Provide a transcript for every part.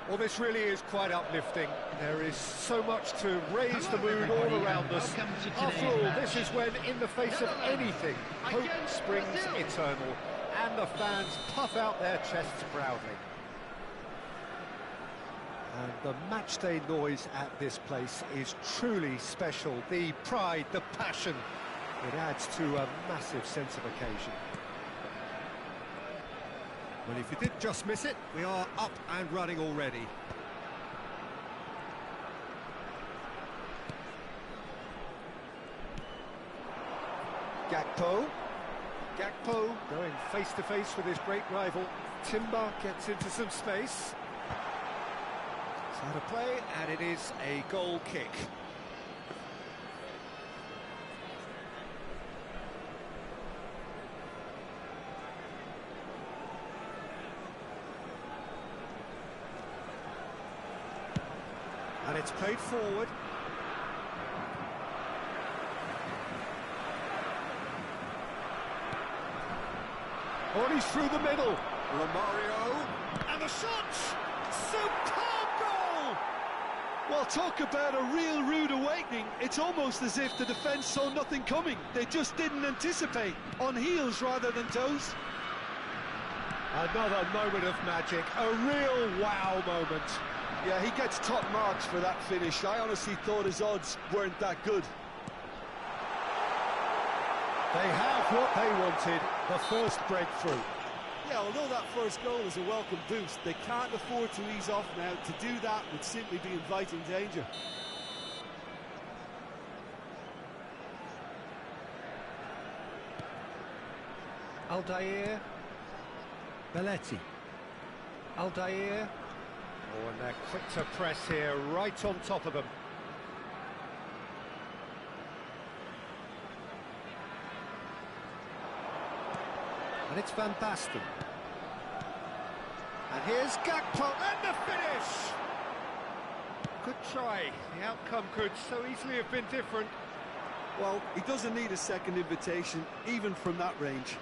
Well, this really is quite uplifting. There is so much to raise the mood all around us. After all, this is when, in the face of anything, hope springs eternal, and the fans puff out their chests proudly. And the matchday noise at this place is truly special. The pride, the passion, it adds to a massive sense of occasion. Well, if you did just miss it, we are up and running already. Gakpo going face to face with his great rival. Timber gets into some space. It's out of play, and it is a goal kick. And it's played forward. Oh, he's through the middle. Romario. And the shot! Superb goal! Well, talk about a real rude awakening. It's almost as if the defence saw nothing coming. They just didn't anticipate. On heels rather than toes. Another moment of magic. A real wow moment. Yeah, he gets top marks for that finish. I honestly thought his odds weren't that good. They have what they wanted, the first breakthrough. Yeah, although that first goal is a welcome boost, they can't afford to ease off now. To do that would simply be inviting danger. Aldair. Belletti. Aldair. Oh, and they're quick to press here, right on top of them. And it's Van Basten. And here's Gakpo, and the finish! Good try. The outcome could so easily have been different. Well, he doesn't need a second invitation, even from that range.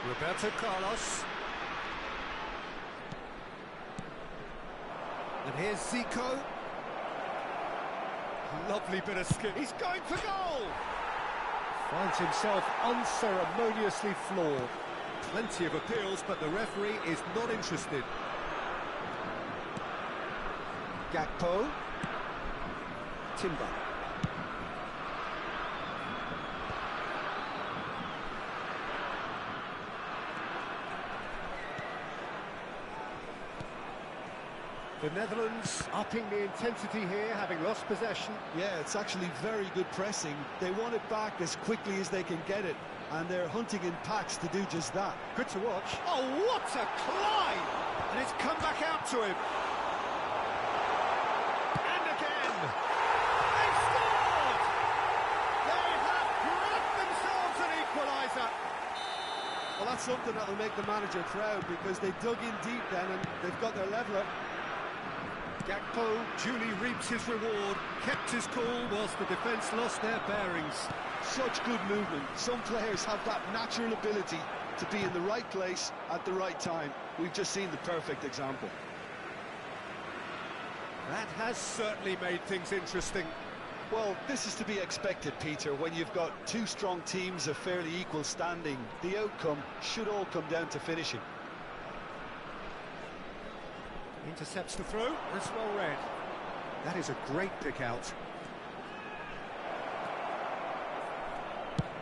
Roberto Carlos. And here's Zico. Lovely bit of skill. He's going for goal! Finds himself unceremoniously floored. Plenty of appeals, but the referee is not interested. Gakpo. Timber. The Netherlands upping the intensity here, having lost possession. Yeah, it's actually very good pressing. They want it back as quickly as they can get it, and they're hunting in packs to do just that. Good to watch. Oh, what a climb! And it's come back out to him. And again. They scored! They have grabbed themselves an equaliser. Well, that's something that'll make the manager proud, because they dug in deep then and they've got their leveller. Gakpo duly reaps his reward, kept his cool whilst the defence lost their bearings. Such good movement. Some players have that natural ability to be in the right place at the right time. We've just seen the perfect example. That has certainly made things interesting. Well, this is to be expected, Peter, when you've got two strong teams of fairly equal standing. The outcome should all come down to finishing. Intercepts the throw, that's well read. That is a great pick out.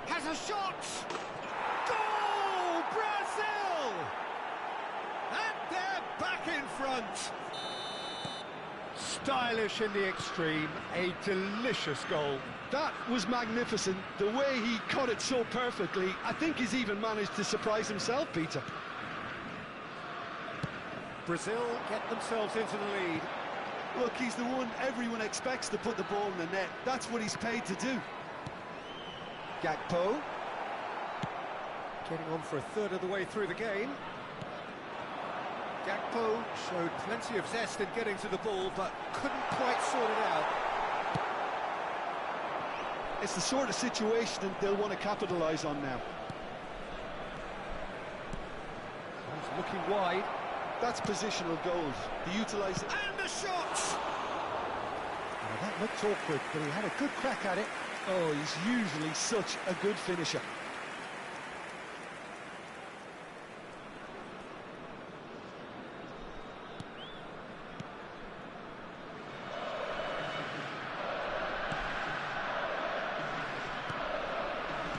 Has a shot! Goal! Brazil! And they're back in front. Stylish in the extreme, a delicious goal. That was magnificent. The way he cut it so perfectly, I think he's even managed to surprise himself, Peter. Brazil get themselves into the lead. Look, he's the one everyone expects to put the ball in the net. That's what he's paid to do. Gakpo. Getting on for a third of the way through the game. Gakpo showed plenty of zest in getting to the ball, but couldn't quite sort it out. It's the sort of situation they'll want to capitalise on now. He's looking wide. That's positional goals. He utilised it. And the shot! Now that looked awkward, but he had a good crack at it. Oh, he's usually such a good finisher.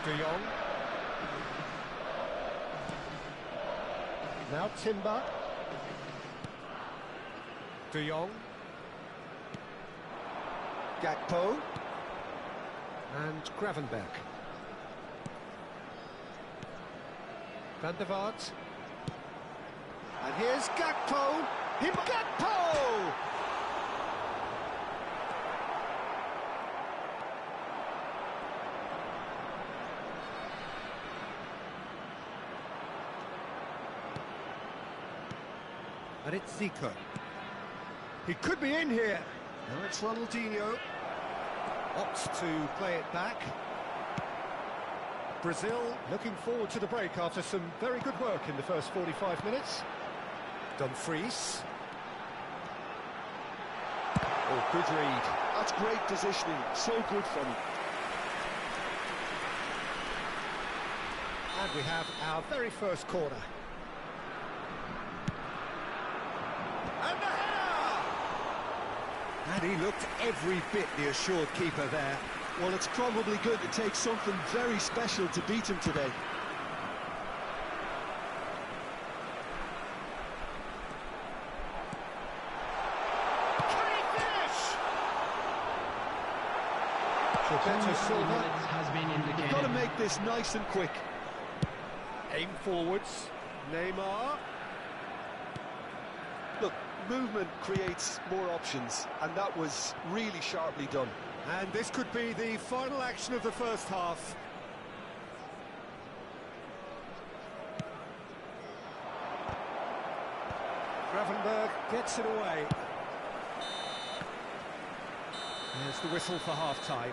De Jong. Now Timber. De Jong. Gakpo. And Gravenberch. Van der Vaart. And here's Gakpo. Gakpo! And it's Zico. He could be in here. Now it's Ronaldinho. Opts to play it back. Brazil looking forward to the break after some very good work in the first 45 minutes. Dumfries. Oh, good read. That's great positioning. So good from him. And we have our very first corner. And the header! And he looked every bit the assured keeper there. Well, it's probably good to take something very special to beat him today. Can he finish? Roberto Silva has been indicated. You've got to make this nice and quick. Aim forwards. Neymar. Look, movement creates more options, and that was really sharply done. And this could be the final action of the first half. Gravenberch gets it away. There's the whistle for half-time.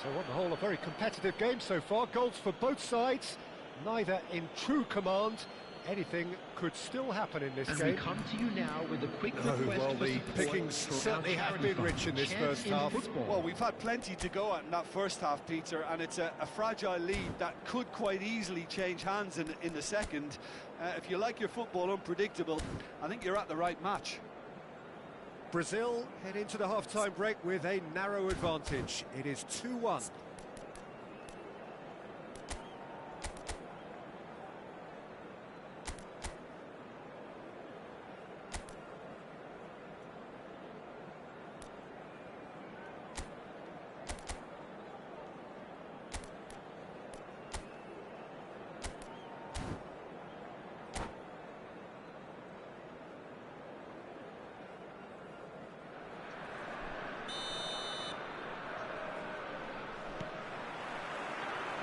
So on the whole, a very competitive game so far. Goals for both sides. neither in true command. Anything could still happen in this game. We come to you now with a quick Oh, request well, for the support pickings for our certainly have charity been fund, rich in this Champs first in half. Football. Well, we've had plenty to go at in that first half, Peter, and it's a fragile lead that could quite easily change hands in the second. If you like your football unpredictable, I think you're at the right match. Brazil head into the half-time break with a narrow advantage. It is 2-1.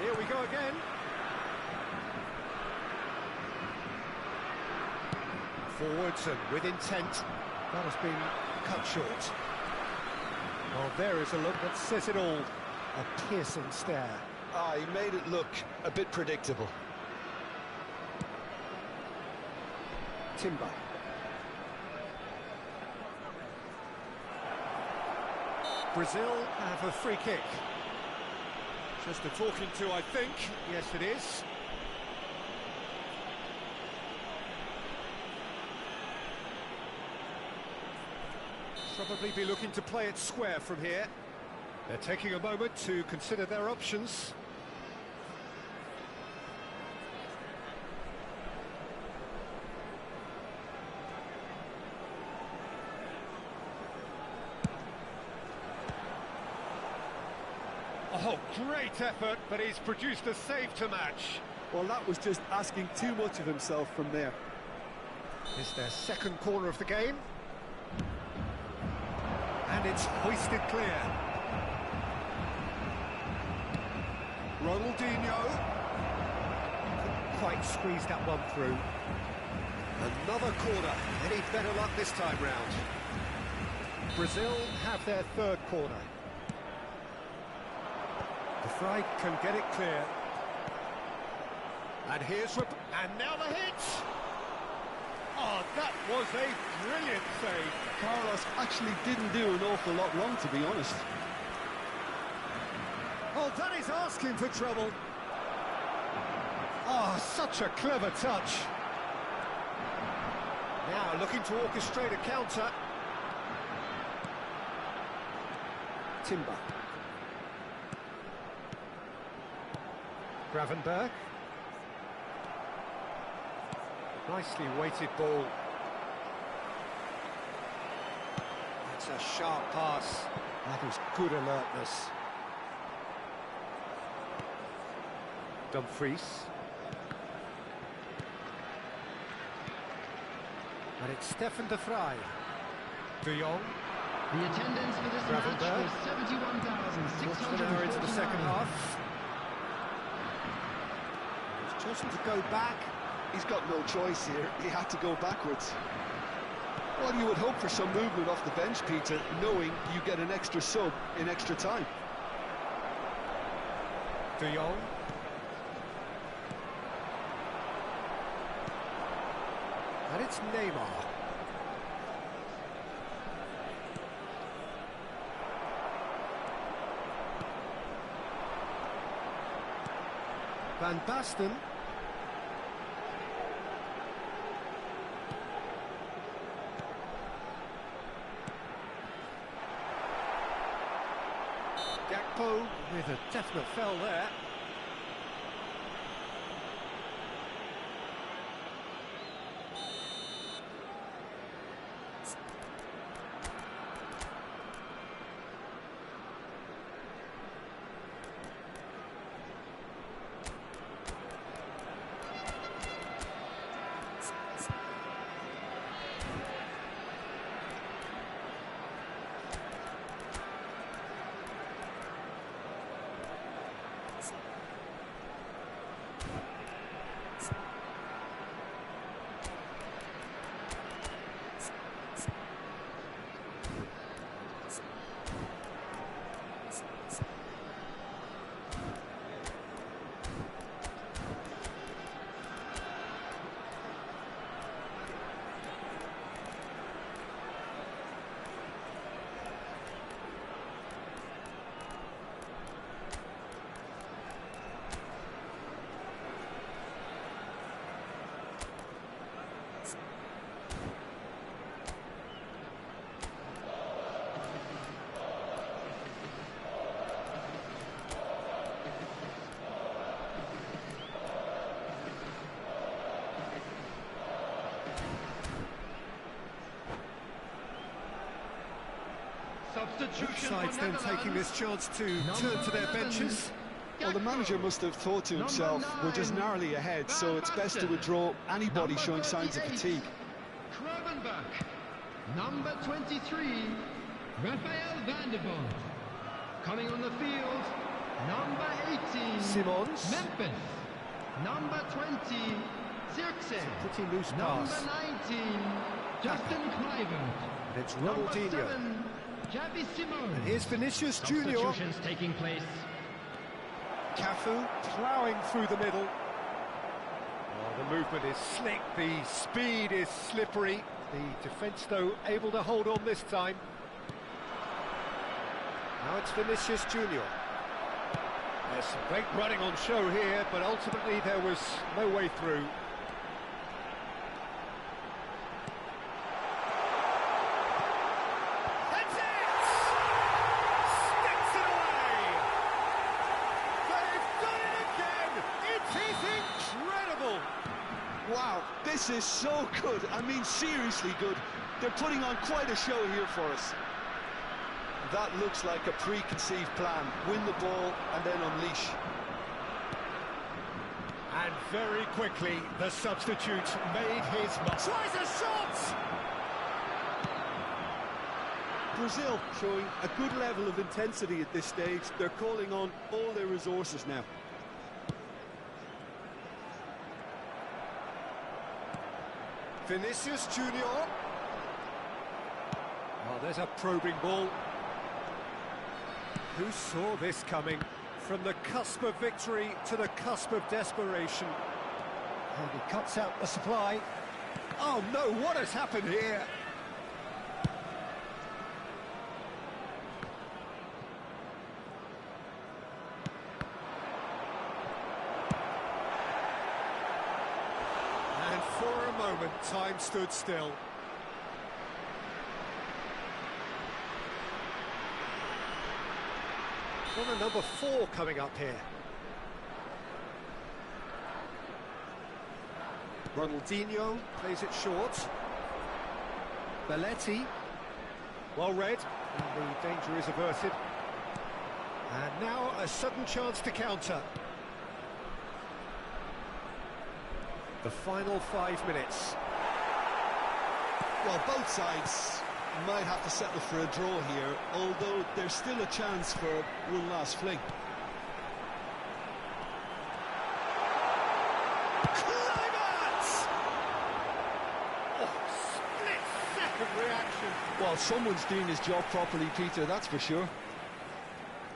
Here we go again. Forwards and with intent. That has been cut short. Well, there is a look that says it all. A piercing stare. Ah, he made it look a bit predictable. Timber. Brazil have a free kick. Just a talking to, I think. Yes, it is. Probably be looking to play it square from here. They're taking a moment to consider their options. Oh, great effort, but he's produced a save to match. Well, that was just asking too much of himself from there. It's their second corner of the game. And it's hoisted clear. Ronaldinho. Couldn't quite squeeze that one through. Another corner. Any better luck this time round? Brazil have their third corner. The Fry can get it clear. And here's... And now the hit! Oh, that was a brilliant save. Carlos actually didn't do an awful lot wrong, to be honest. Oh, that is asking for trouble. Oh, such a clever touch. Now looking to orchestrate a counter. Timber. Gravenberg. Nicely weighted ball. That's a sharp pass. That is good alertness. Dumfries. And it's Stefan de Vrij. De Jong. The attendance for this match was 71,600 into the second half. He's chosen to go back. He's got no choice here. He had to go backwards. Well, you would hope for some movement off the bench, Peter, knowing you get an extra sub in extra time. De Jong. And it's Neymar. Van Basten. Gakpo with a definite foul there. Substitution Sides for then Netherlands. taking this chance to turn to their benches. Well, the manager must have thought to himself, we're just narrowly ahead, so it's best to withdraw anybody showing signs of fatigue. Kravenbach. Number 23, Raphael van der Vaart. Coming on the field, number 18, Simons. Memphis. Number 20, Zirkzee. Pretty loose Number pass. 19, Justin Kluivert. And it's Number Ronaldinho. 7, Xavi Simons. And here's Vinicius Junior. Substitutions taking place. Cafu ploughing through the middle. Oh, the movement is slick, the speed is slippery. The defence, though, able to hold on this time. Now it's Vinicius Junior. There's some great running on show here, but ultimately there was no way through. That's it! Sticks it away! They've done it again! It is incredible! Wow, this is so good. I mean, seriously good. They're putting on quite a show here for us. That looks like a preconceived plan. Win the ball and then unleash. And very quickly, the substitute made his mark. Tries a shot! Brazil showing a good level of intensity at this stage. They're calling on all their resources now. Vinicius Junior. Oh, there's a probing ball. Who saw this coming? From the cusp of victory to the cusp of desperation. And he cuts out the supply. Oh no, what has happened here? And for a moment, time stood still. Corner number 4 coming up here. Ronaldinho plays it short. Belletti, well read, and the danger is averted. And now a sudden chance to counter. The final 5 minutes. Well, both sides might have to settle for a draw here, although there's still a chance for one last fling. Kluivert! Oh, split-second reaction. Well, someone's doing his job properly, Peter, that's for sure.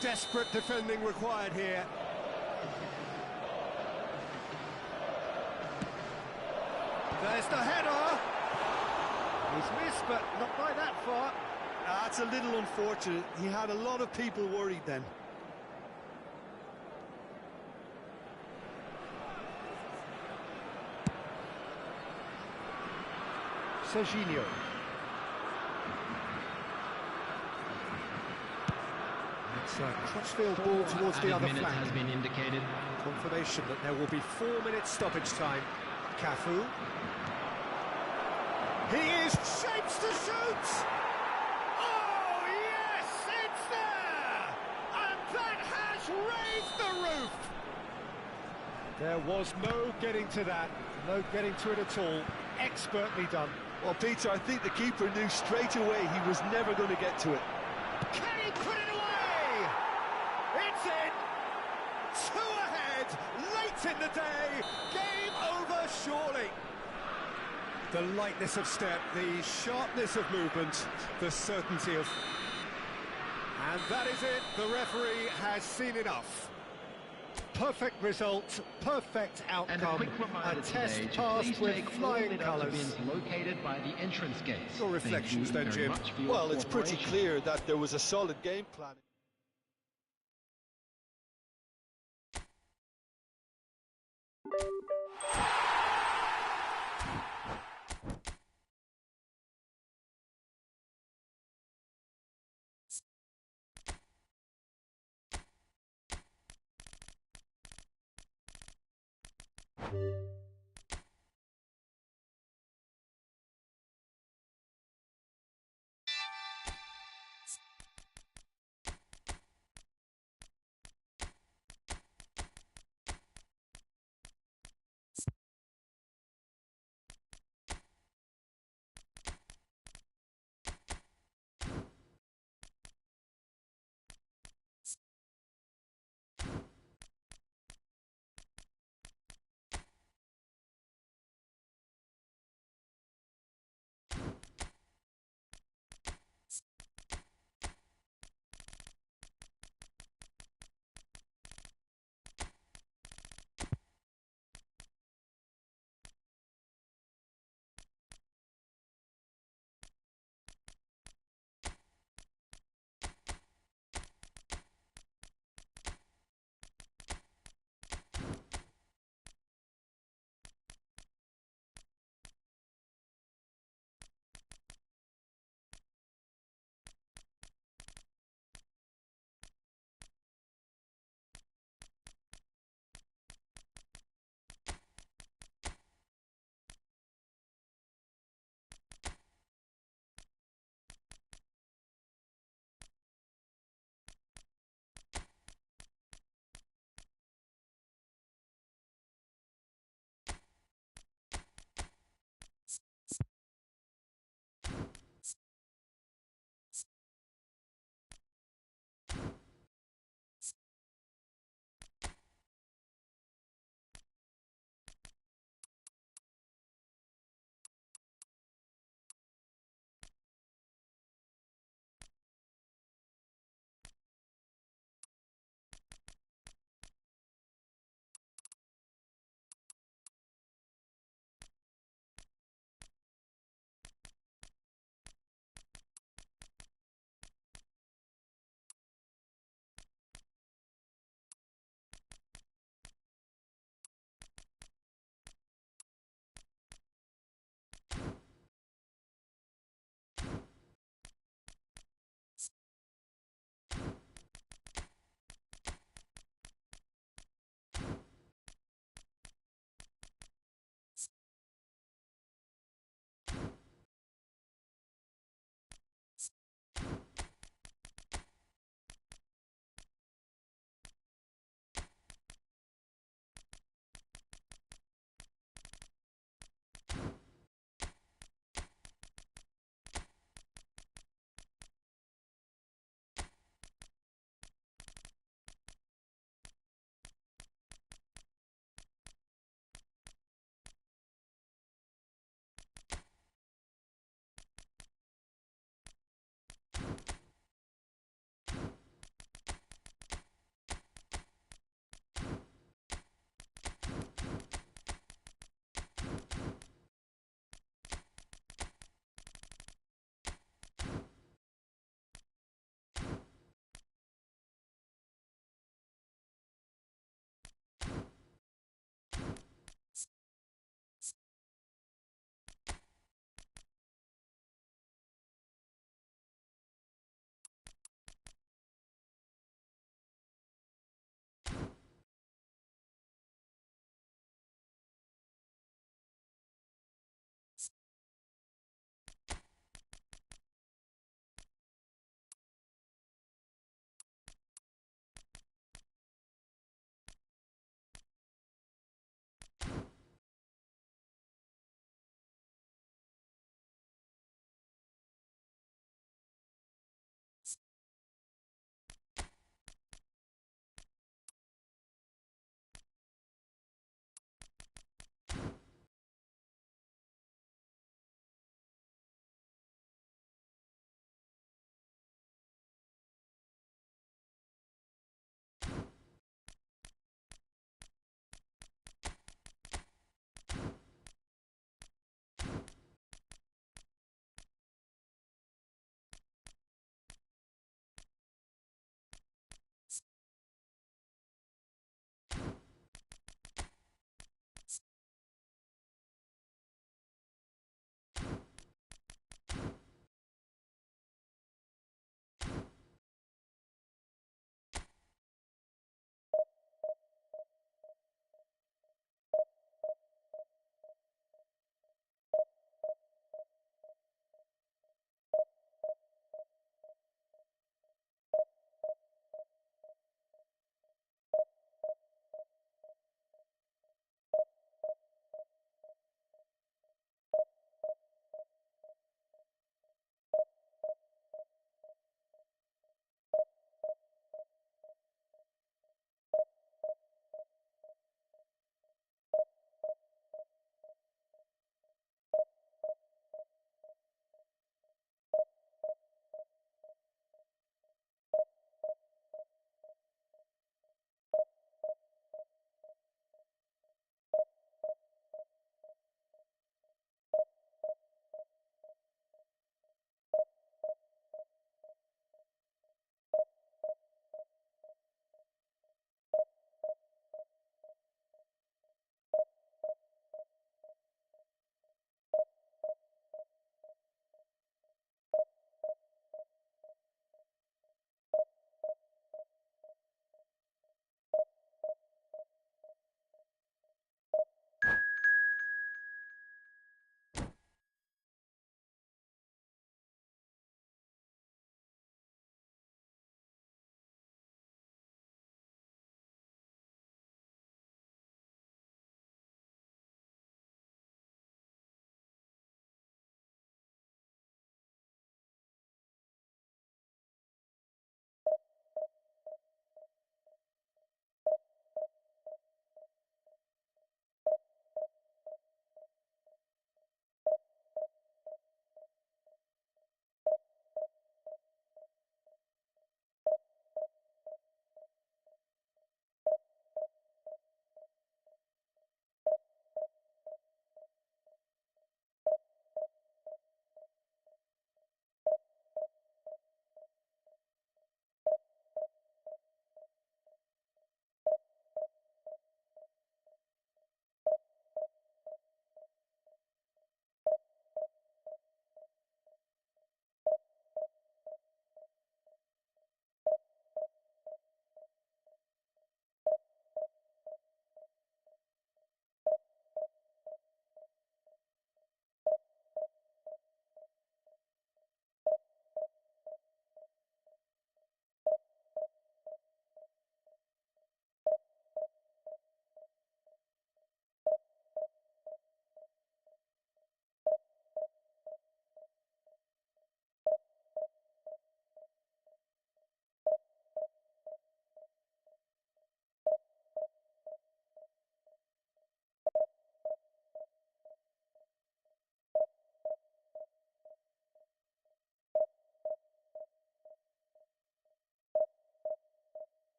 Desperate defending required here. There's the header. He's missed, but not by that far. That's a little unfortunate. He had a lot of people worried then. Serginho. It's a crossfield ball towards the other flank. Has been indicated. Confirmation that there will be 4 minutes stoppage time. Cafu. He is shapes to shoot! Oh, yes, it's there! And that has raised the roof! There was no getting to that, no getting to it at all. Expertly done. Well, Peter, I think the keeper knew straight away he was never going to get to it. Can he put it away? It's in! 2 ahead, late in the day, game over surely. The lightness of step, the sharpness of movement, the certainty of... And that is it, the referee has seen enough. Perfect result, perfect outcome, And a quick reminder test today to passed please with take all flying the colours. bins located by the entrance gates. Your reflections Thank you then, very Jim. much for your Well, it's pretty cooperation. clear that there was a solid game plan.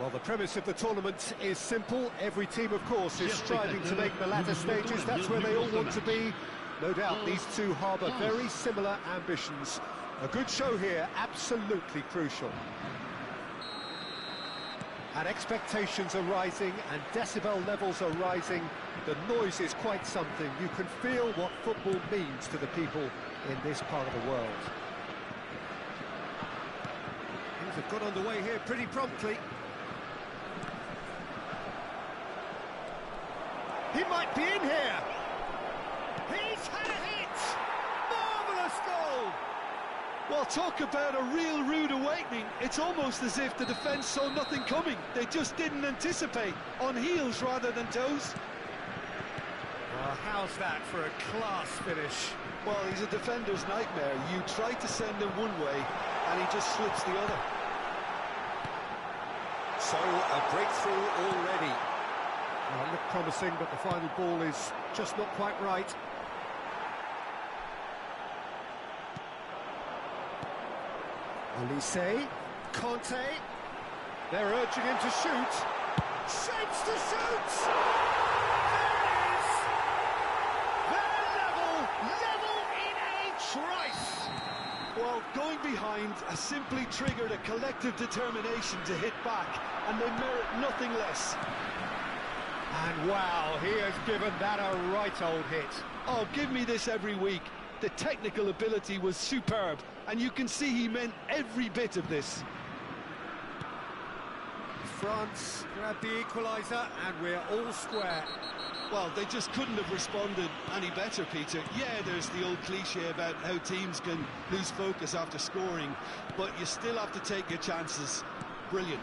Well, the premise of the tournament is simple. Every team, of course, is striving to make the latter stages. That's where they all want to be. No doubt these two harbour very similar ambitions. A good show here, absolutely crucial. And expectations are rising, and decibel levels are rising. The noise is quite something. You can feel what football means to the people in this part of the world. Things have got underway here pretty promptly. He might be in here. He's had a hit. Marvellous goal. Well, talk about a real rude awakening. It's almost as if the defence saw nothing coming. They just didn't anticipate. On heels rather than toes. Well, how's that for a class finish? Well, he's a defender's nightmare. You try to send him one way, and he just slips the other. So, a breakthrough already. Well, it looked promising, but the final ball is just not quite right. Olise, Conte, they're urging him to shoot. Shapes to shoot! There it is! They're level in a trice! Well, going behind has simply triggered a collective determination to hit back, and they merit nothing less. And wow, he has given that a right old hit. Oh, give me this every week. The technical ability was superb, and you can see he meant every bit of this. France grabbed the equaliser, and we're all square. Well, they just couldn't have responded any better, Peter. Yeah, there's the old cliche about how teams can lose focus after scoring, but you still have to take your chances. Brilliant.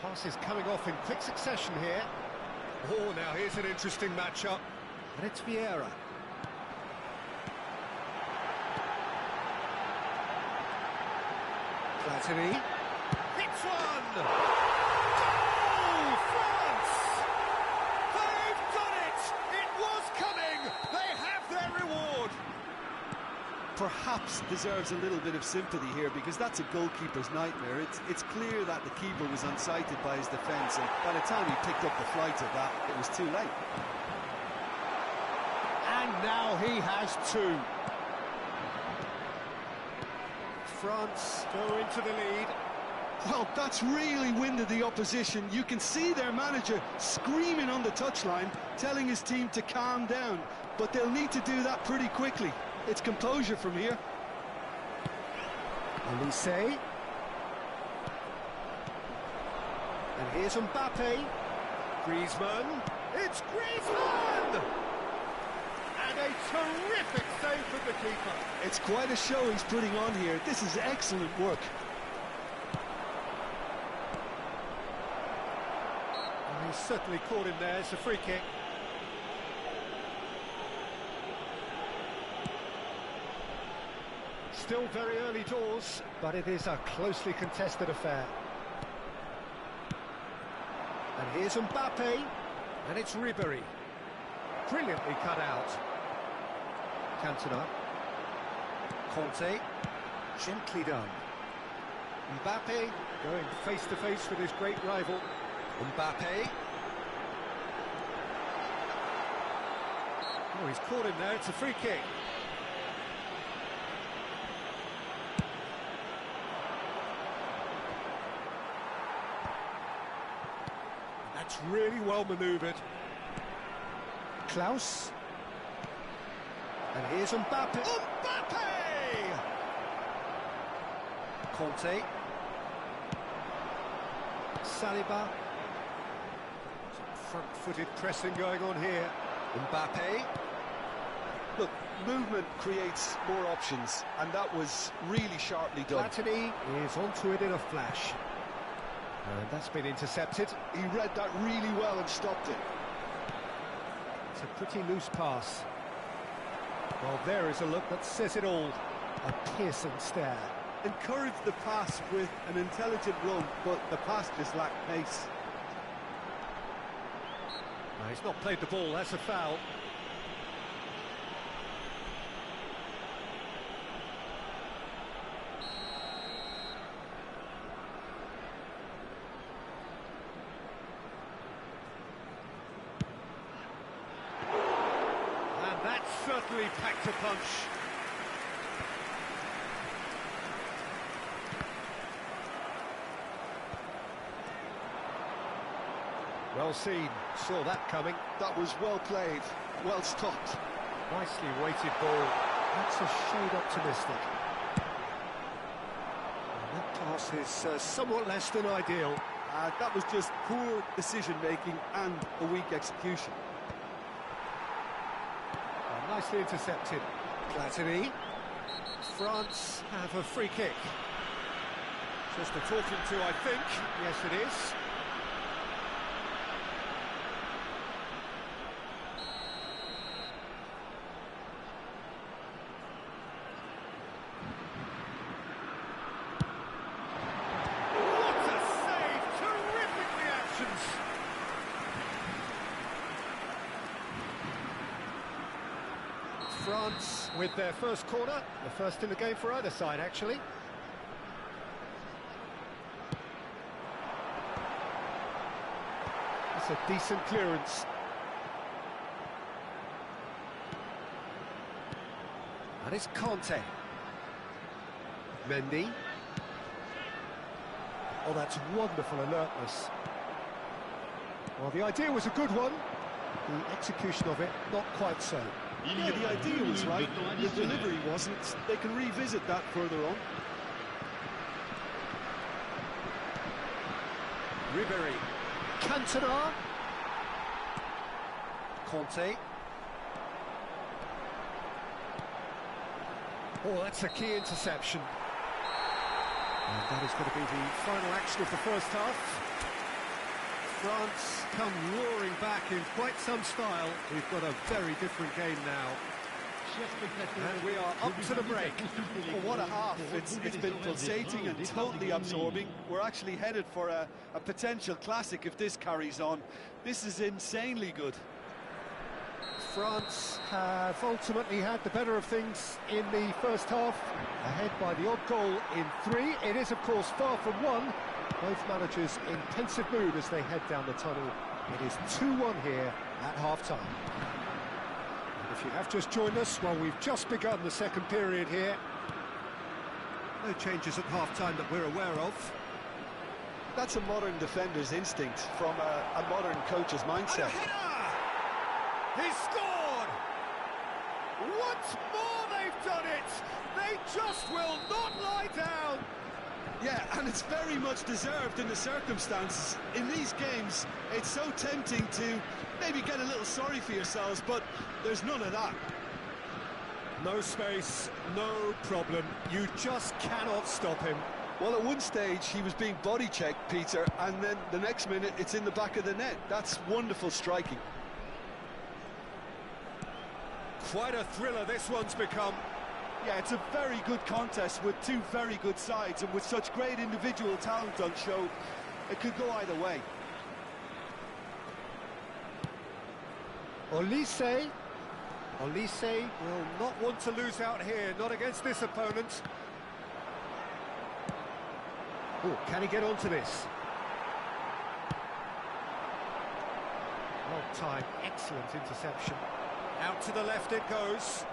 Passes coming off in quick succession here. Oh, now here's an interesting matchup. And it's Vieira. Platini. Hits one! Goal! France! They've done it! It was coming! They have their reward! Perhaps deserves a little bit of sympathy here, because that's a goalkeeper's nightmare. It's clear that the keeper was unsighted by his defence, and by the time he picked up the flight of that, it was too late. And now he has two. France go into the lead. Well, that's really winded the opposition. You can see their manager screaming on the touchline, telling his team to calm down, but they'll need to do that pretty quickly. It's composure from here. Olise. And here's Mbappe. Griezmann. It's Griezmann! And a terrific save from the keeper. It's quite a show he's putting on here. This is excellent work. And he's certainly caught him there. It's a free kick. Still very early doors, but it is a closely contested affair. And here's Mbappe, and it's Ribéry. Brilliantly cut out. Cantona. Conte. Gently done. Mbappe going face to face with his great rival. Mbappe. Oh, he's caught him there. It's a free kick. That's really well manoeuvred. Klaus. And here's Mbappe. Mbappe! Conte. Saliba. Some front-footed pressing going on here. Mbappe. Look, movement creates more options, and that was really sharply done. Platini is onto it in a flash. And that's been intercepted. He read that really well and stopped it. It's a pretty loose pass. Well, there is a look that says it all. A piercing stare. Encouraged the pass with an intelligent run, but the pass just lacked pace. No, he's not played the ball, that's a foul. really packed a punch. Well seen, saw that coming. That was well played, well stopped. Nicely weighted ball. That's a shade optimistic. And that pass is somewhat less than ideal. That was just poor decision-making and a weak execution. Nicely intercepted. Platini. France have a free kick. Just a talking to, I think. Yes, it is. France with their first corner, the first in the game for either side, actually. That's a decent clearance. And it's Conte. Mendy. Oh, that's wonderful alertness. Well, the idea was a good one. The execution of it, not quite so. Yeah, the idea was right, the delivery wasn't. They can revisit that further on. Ribery. Cantona. Conte. Oh, that's a key interception. And that is going to be the final action of the first half. France come roaring back in quite some style. We've got a very different game now. And we are up to the break. Well, what a half. It's been pulsating and totally absorbing. We're actually headed for a potential classic if this carries on. This is insanely good. France have ultimately had the better of things in the first half, ahead by the odd goal in 3. It is, of course, far from 1. Both managers in pensive mood as they head down the tunnel. It is 2-1 here at half-time. If you have just joined us, well, we've just begun the second period here. No changes at half-time that we're aware of. That's a modern defender's instinct from a modern coach's mindset. He scored! Once more they've done it! They just will not lie down! Yeah, and it's very much deserved in the circumstances. In these games, it's so tempting to maybe get a little sorry for yourselves, but there's none of that. No space, no problem. You just cannot stop him. Well, at one stage, he was being body-checked, Peter, and then the next minute, it's in the back of the net. That's wonderful striking. Quite a thriller this one's become. Yeah, it's a very good contest with two very good sides, and with such great individual talent on show, it could go either way. Olise will not want to lose out here, not against this opponent. Oh, can he get onto this? Well timed, excellent interception. Out to the left it goes.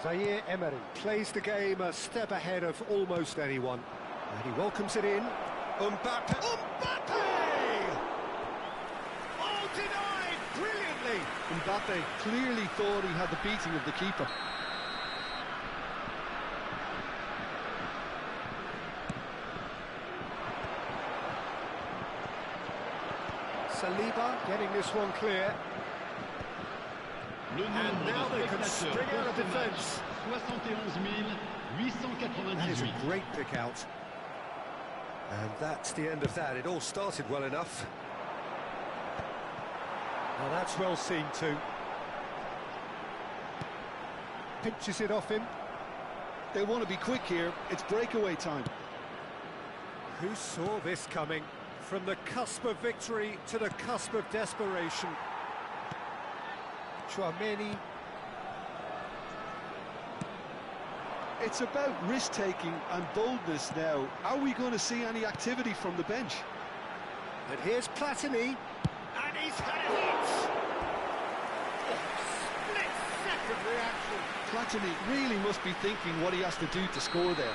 Zaire Emery plays the game a step ahead of almost anyone. And he welcomes it in. Mbappe! Oh, denied brilliantly! Mbappe clearly thought he had the beating of the keeper. Saliba getting this one clear. And now they can spring out of defence. That is a great pick out. And that's the end of that. It all started well enough. Well, that's well seen too. Pinches it off him. They want to be quick here. It's breakaway time. Who saw this coming? From the cusp of victory to the cusp of desperation. Chouameni. It's about risk-taking and boldness now. Are we going to see any activity from the bench? And here's Platini. And he's had a hit! instant reaction. Platini really must be thinking what he has to do to score there.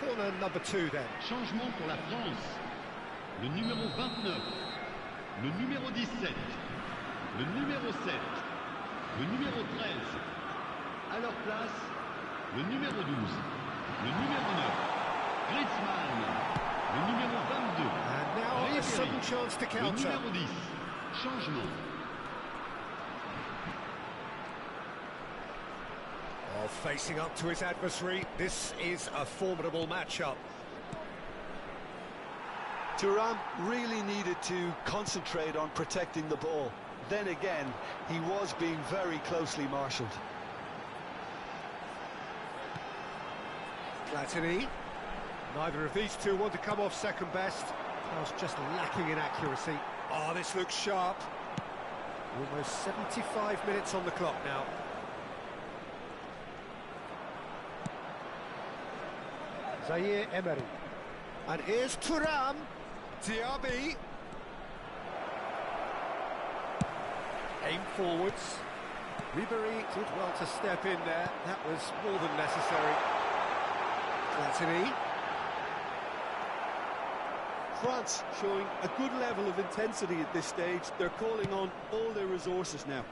Corner number 2 then. Changement pour la France. Le numéro 29, le numéro 17, le numéro 7, le numéro 13. À leur place, le numéro 12, le numéro 9, Griezmann, le numéro 22. And now a sudden chance to Le counter. numéro 10, changement. Oh, facing up to his adversary, this is a formidable matchup. Thuram really needed to concentrate on protecting the ball. Then again, he was being very closely marshalled. Platini. Neither of these two want to come off second best. That was just lacking in accuracy. Oh, this looks sharp. Almost 75 minutes on the clock now. Zaire Emery. And here's Thuram. Diaby. Aim forwards. Ribéry did well to step in there. That was more than necessary. Platini. France showing a good level of intensity at this stage. They're calling on all their resources now.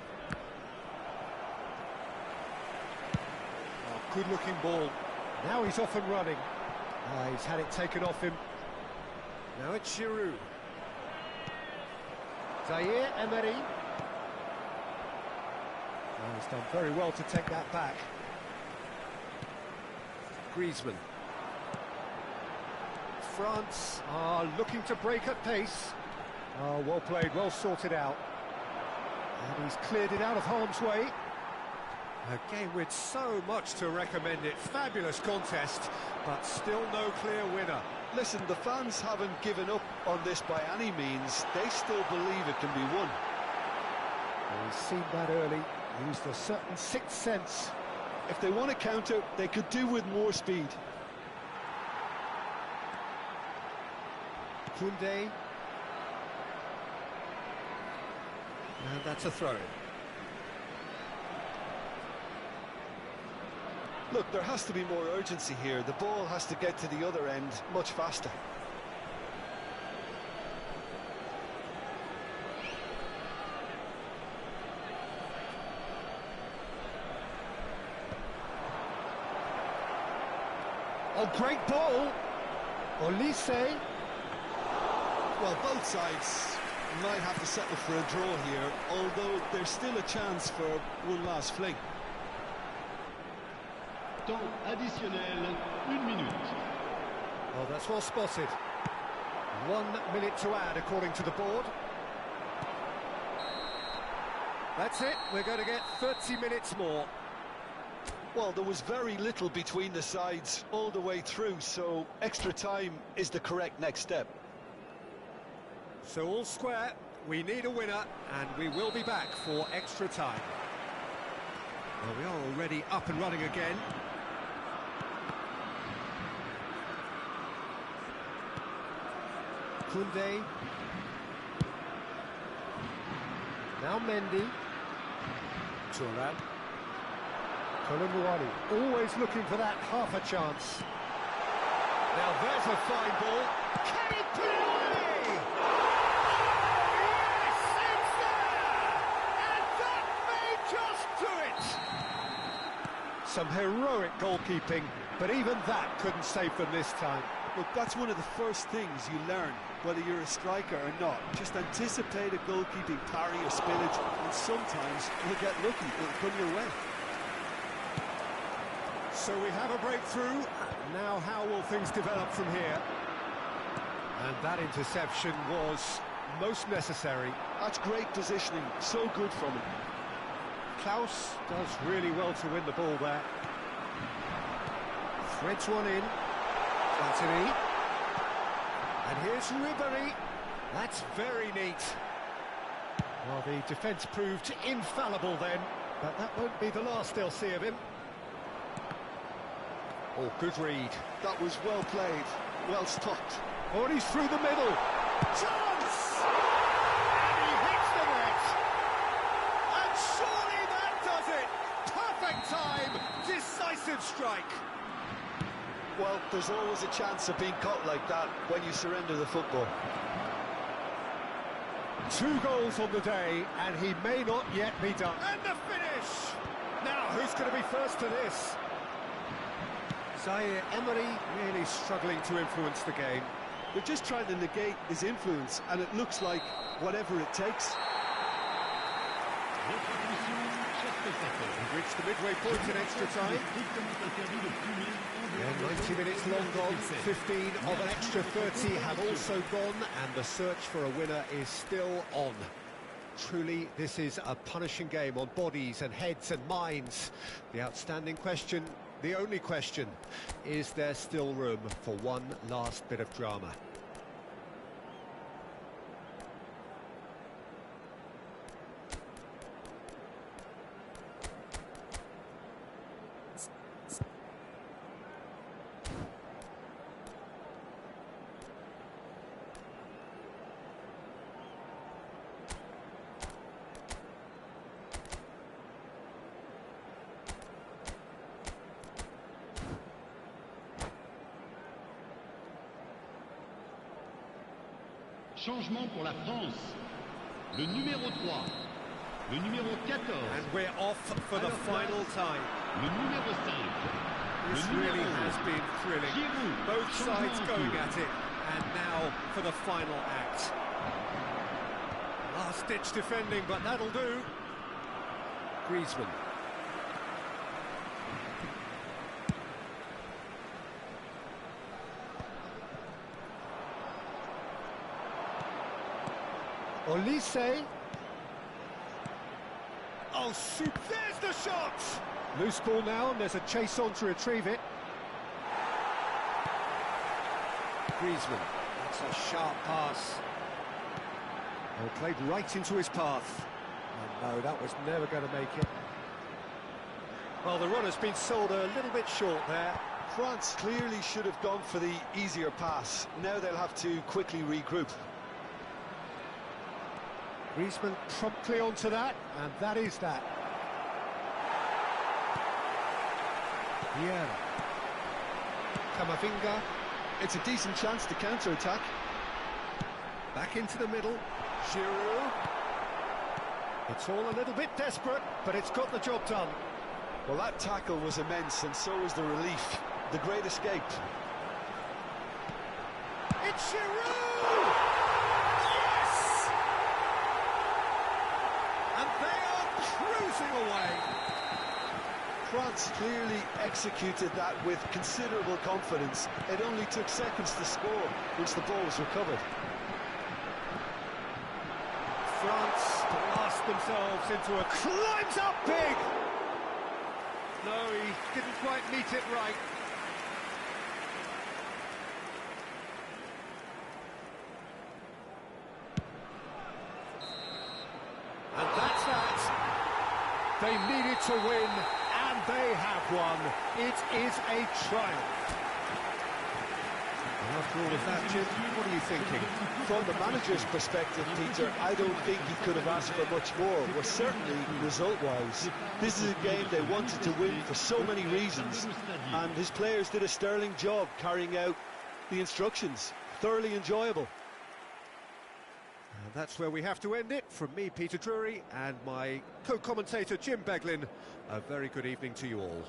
Oh, good-looking ball. Now he's off and running. He's had it taken off him. Now it's Giroud. Zaire Emery. Oh, he's done very well to take that back. Griezmann. France are looking to break at pace. Oh, well played, well sorted out. And he's cleared it out of harm's way. A game with so much to recommend it. Fabulous contest, but still no clear winner. Listen, the fans haven't given up on this by any means. They still believe it can be won. Well, he's seen that early, used a certain sixth sense. If they want to counter, they could do with more speed. Koundé. And that's a throw. Look, there has to be more urgency here. The ball has to get to the other end much faster. Oh, great ball! Olise. Well, both sides might have to settle for a draw here, although there's still a chance for one last fling. Temps additionnel, 1 minute. Oh, that's well spotted. 1 minute to add, according to the board. That's it, we're going to get 30 minutes more. Well, there was very little between the sides all the way through, so extra time is the correct next step. So all square, we need a winner, and we will be back for extra time. Well, we are already up and running again. Koundé. Now Mendy. Thuram. Colomboani, always looking for that half a chance. Now there's a fine ball. Can he put it away? Oh, yes, Some heroic goalkeeping, but even that couldn't save them this time. Look, that's one of the first things you learn, whether you're a striker or not. Just anticipate a goalkeeping parry or spillage, and sometimes you'll get lucky, it'll come your way. So we have a breakthrough. Now how will things develop from here? And that interception was most necessary. That's great positioning, so good from him. Klaus does really well to win the ball there. Threads one in. Platini. And here's Ribéry. That's very neat. Well, the defence proved infallible then, but that won't be the last they'll see of him. Oh, good read. That was well played, well stopped. Oh, and he's through the middle. Chance! And he hits the net. And surely that does it. Perfect time. Decisive strike. Well, there's always a chance of being caught like that when you surrender the football. 2 goals on the day, and he may not yet be done. And the finish! Now, who's going to be first to this? Zaire Emery really struggling to influence the game. They're just trying to negate his influence, and it looks like whatever it takes. We've reached the midway point in extra time. Yeah, 90 minutes long gone, 15 of an extra 30 have also gone, and the search for a winner is still on. Truly, this is a punishing game on bodies and heads and minds. The outstanding question, the only question, is there still room for one last bit of drama? Changement pour la France. Le numéro 3, le numéro 14. And we're off for the final time. Le numéro 5. This really has been thrilling. Giroud. Both sides going at it. And now for the final act. Last-ditch defending, but that'll do. Griezmann. Olise. Oh, there's the shot! Loose ball now, and there's a chase on to retrieve it. Griezmann, that's a sharp pass. Oh, played right into his path. Oh, no, that was never going to make it. Well, the run has been sold a little bit short there. France clearly should have gone for the easier pass. Now they'll have to quickly regroup. Griezmann promptly onto that, and that is that. Vieira. Camavinga. It's a decent chance to counter-attack. Back into the middle. Giroud. It's all a little bit desperate, but it's got the job done. Well, that tackle was immense, and so was the relief. The great escape. It's Giroud! Yes! And they are cruising away. France clearly executed that with considerable confidence. It only took seconds to score once the ball was recovered. France blast themselves into a climbs up big. No, he didn't quite meet it right. And that's that. They needed to win, and they have won. It is a triumph. And after all of that, Jim, what are you thinking? From the manager's perspective, Peter, I don't think he could have asked for much more. Well, certainly result-wise. This is a game they wanted to win for so many reasons, and his players did a sterling job carrying out the instructions. Thoroughly enjoyable. And that's where we have to end it. From me, Peter Drury, and my co-commentator, Jim Beglin, a very good evening to you all.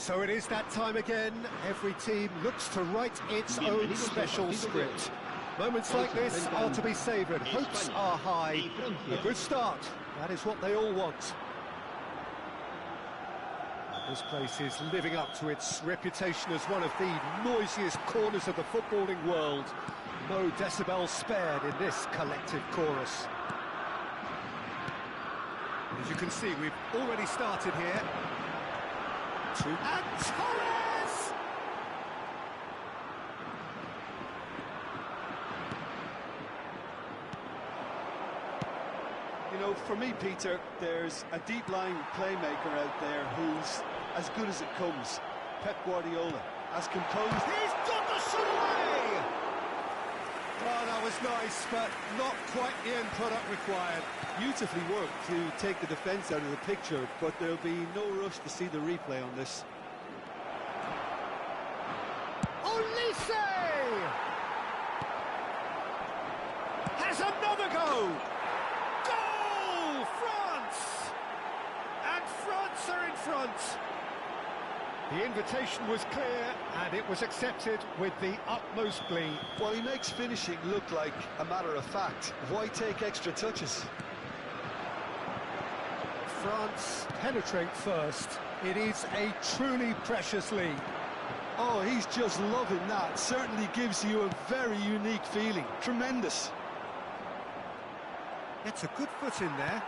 So it is that time again. Every team looks to write its own special script. Moments like this are to be savoured. Hopes are high. A good start. That is what they all want. This place is living up to its reputation as one of the noisiest corners of the footballing world. No decibels spared in this collective chorus. As you can see, we've already started here. And Torres! You know, for me, Peter, there's a deep-lying playmaker out there who's as good as it comes. Pep Guardiola, as composed. He's got the shot away! Oh, that was nice, but not quite the end product required. Beautifully worked to take the defence out of the picture, but there'll be no rush to see the replay on this. Olise! Has another go! Goal! France! And France are in front. The invitation was clear, and it was accepted with the utmost glee. Well, he makes finishing look like a matter of fact. Why take extra touches? France penetrate first. It is a truly precious lead. Oh, he's just loving that. Certainly gives you a very unique feeling. Tremendous. Gets a good foot in there.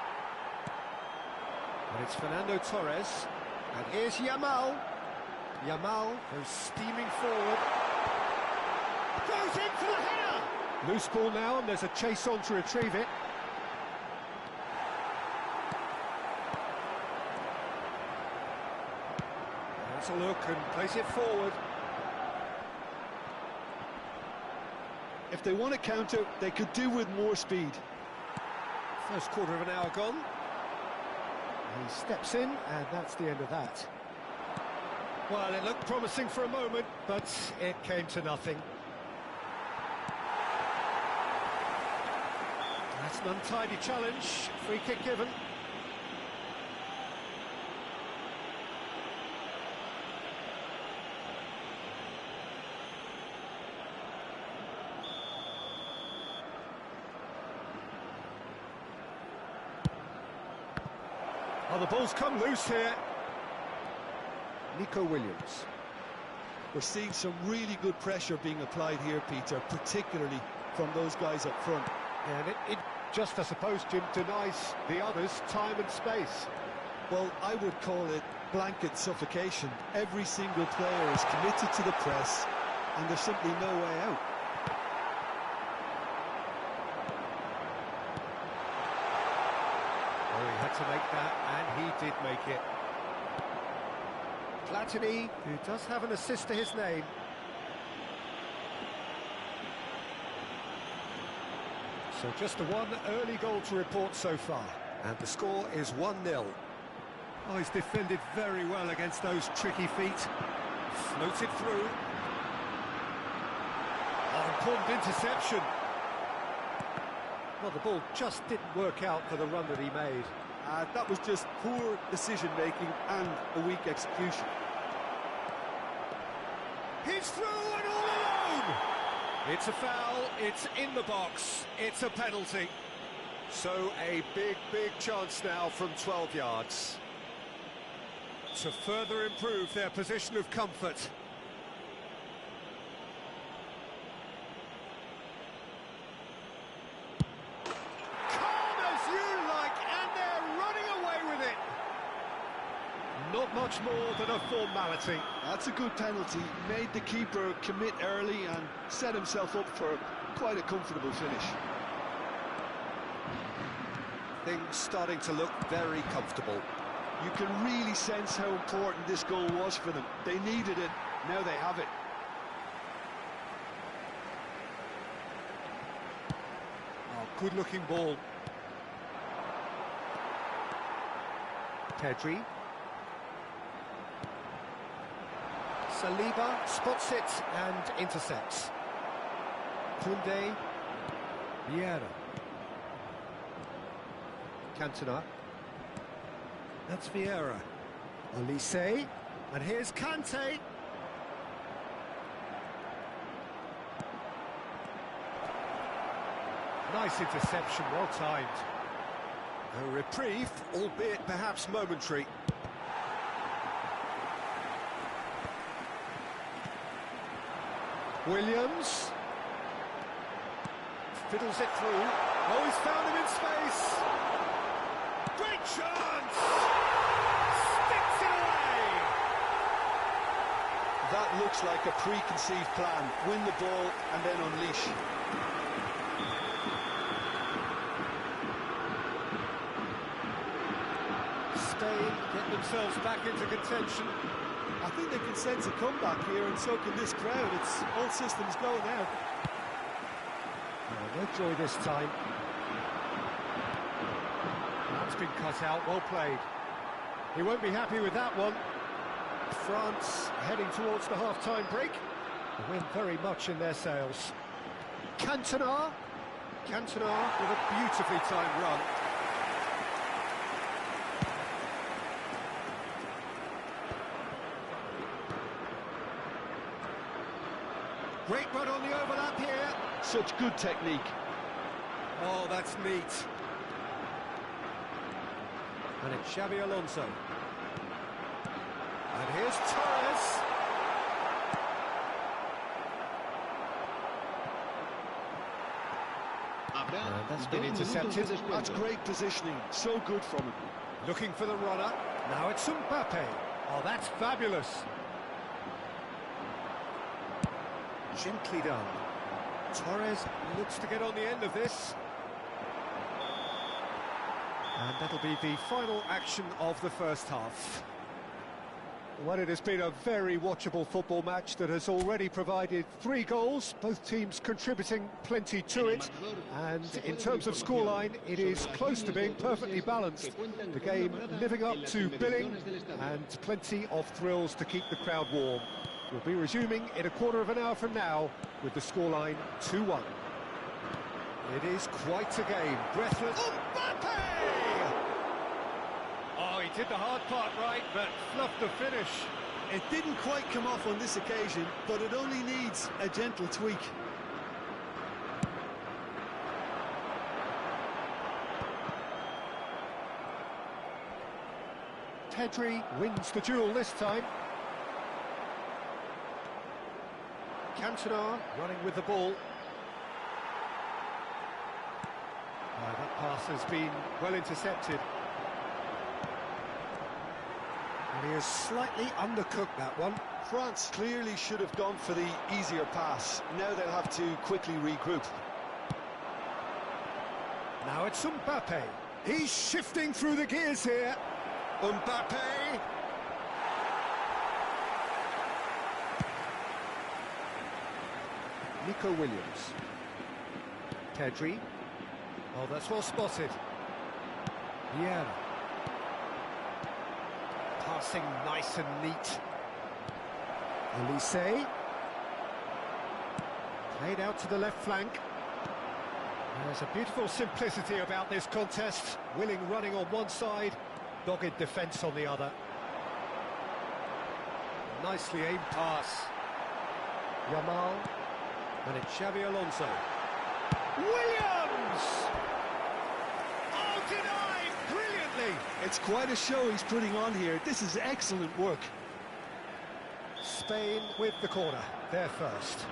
And it's Fernando Torres. And here's Yamal. Yamal goes steaming forward. Goes in for the header! Loose ball now, and there's a chase on to retrieve it. Let's a look and place it forward. If they want to counter, they could do with more speed. First quarter of an hour gone. He steps in, and that's the end of that. Well, it looked promising for a moment, but it came to nothing. That's an untidy challenge. Free kick given. Oh, the ball's come loose here. Nico Williams. We're seeing some really good pressure being applied here, Peter, particularly from those guys up front. And it just, I suppose, Jim, denies the others time and space. Well, I would call it blanket suffocation. Every single player is committed to the press, and there's simply no way out. Oh, he had to make that, and he did make it. Platini, who does have an assist to his name. So just the one early goal to report so far. And the score is 1-0. Oh, he's defended very well against those tricky feet. Floated through. Oh, important interception. Well, the ball just didn't work out for the run that he made. That was just poor decision-making and a weak execution. He's through and all alone! It's a foul, it's in the box, it's a penalty. So a big, big chance now from 12 yards to further improve their position of comfort. Not much more than a formality. That's a good penalty. Made the keeper commit early and set himself up for quite a comfortable finish. Things starting to look very comfortable. You can really sense how important this goal was for them. They needed it, now they have it. Oh, good-looking ball. Pedri. Saliba spots it and intercepts. Koundé. Vieira. Cantona. That's Vieira. Olise. And here's Kante. Nice interception, well timed. A reprieve, albeit perhaps momentary. Williams. Fiddles it through. Oh, he's found him in space. Great chance! Sticks it away! That looks like a preconceived plan. Win the ball and then unleash. Spain get themselves back into contention. I think they can sense a comeback here, and so can this crowd. It's all systems go now. No joy this time. That's been cut out, well played. He won't be happy with that one. France heading towards the half-time break. The wind very much in their sails. Cantona with a beautifully timed run. Great run on the overlap here. Such good technique. Oh, that's neat. And it's Xabi Alonso. And here's Torres. And that's been intercepted. That's great positioning. So good from him. Looking for the runner. Now it's Mbappe. Oh, that's fabulous. Gently done. Torres looks to get on the end of this. And that'll be the final action of the first half. Well, it has been a very watchable football match that has already provided 3 goals, both teams contributing plenty to it. And in terms of scoreline, it is close to being perfectly balanced. The game living up to billing and plenty of thrills to keep the crowd warm. We'll be resuming in a quarter of an hour from now with the scoreline 2-1. It is quite a game. Breathless. Mbappe! Oh, he did the hard part right, but fluffed the finish. It didn't quite come off on this occasion, but it only needs a gentle tweak. Pedri wins the duel this time. Cantona running with the ball. That pass has been well intercepted. And he has slightly undercooked that one. France clearly should have gone for the easier pass. Now they'll have to quickly regroup. Now it's Mbappe. He's shifting through the gears here. Mbappe. Nico Williams. Pedri. Oh, that's well spotted. Yeah. Passing nice and neat. Elise. Played out to the left flank. There's a beautiful simplicity about this contest. Willing running on one side, dogged defence on the other. Nicely aimed pass. Yamal. And it's Xabi Alonso. Williams! Oh, denied brilliantly! It's quite a show he's putting on here. This is excellent work. Spain with the corner. They're first.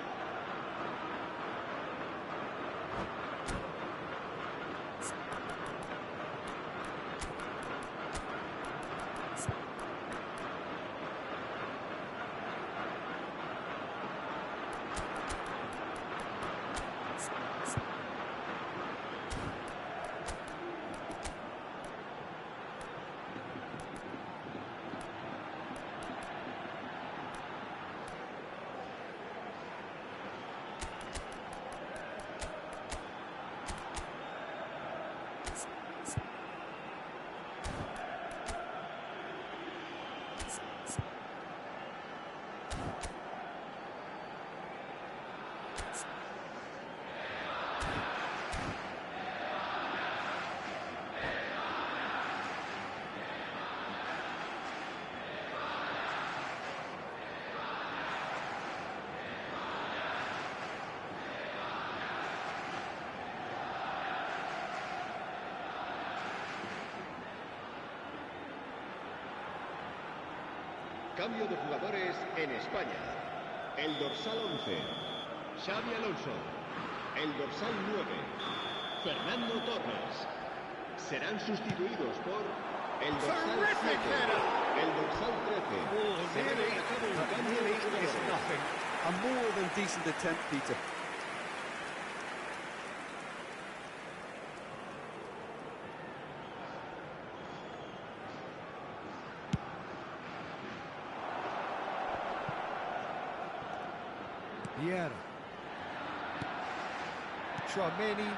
Cambio de jugadores en España. El dorsal 11, Xavi Alonso. El dorsal 9, Fernando Torres. Serán sustituidos por el dorsal 7, el dorsal 13. Nearly is nothing. A more than decent attempt, Peter. Vieira. Chouameni.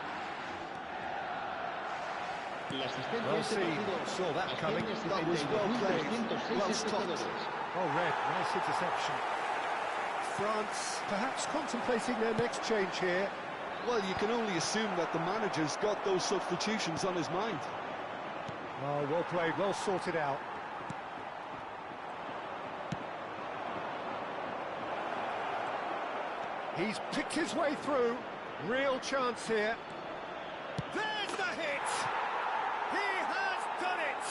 Well, saw that coming. That was well played, well stopped. Oh, Red, nice interception. France perhaps contemplating their next change here. Well, you can only assume that the manager's got those substitutions on his mind. Oh, well played, well sorted out. He's picked his way through. Real chance here. There's the hit! He has done it!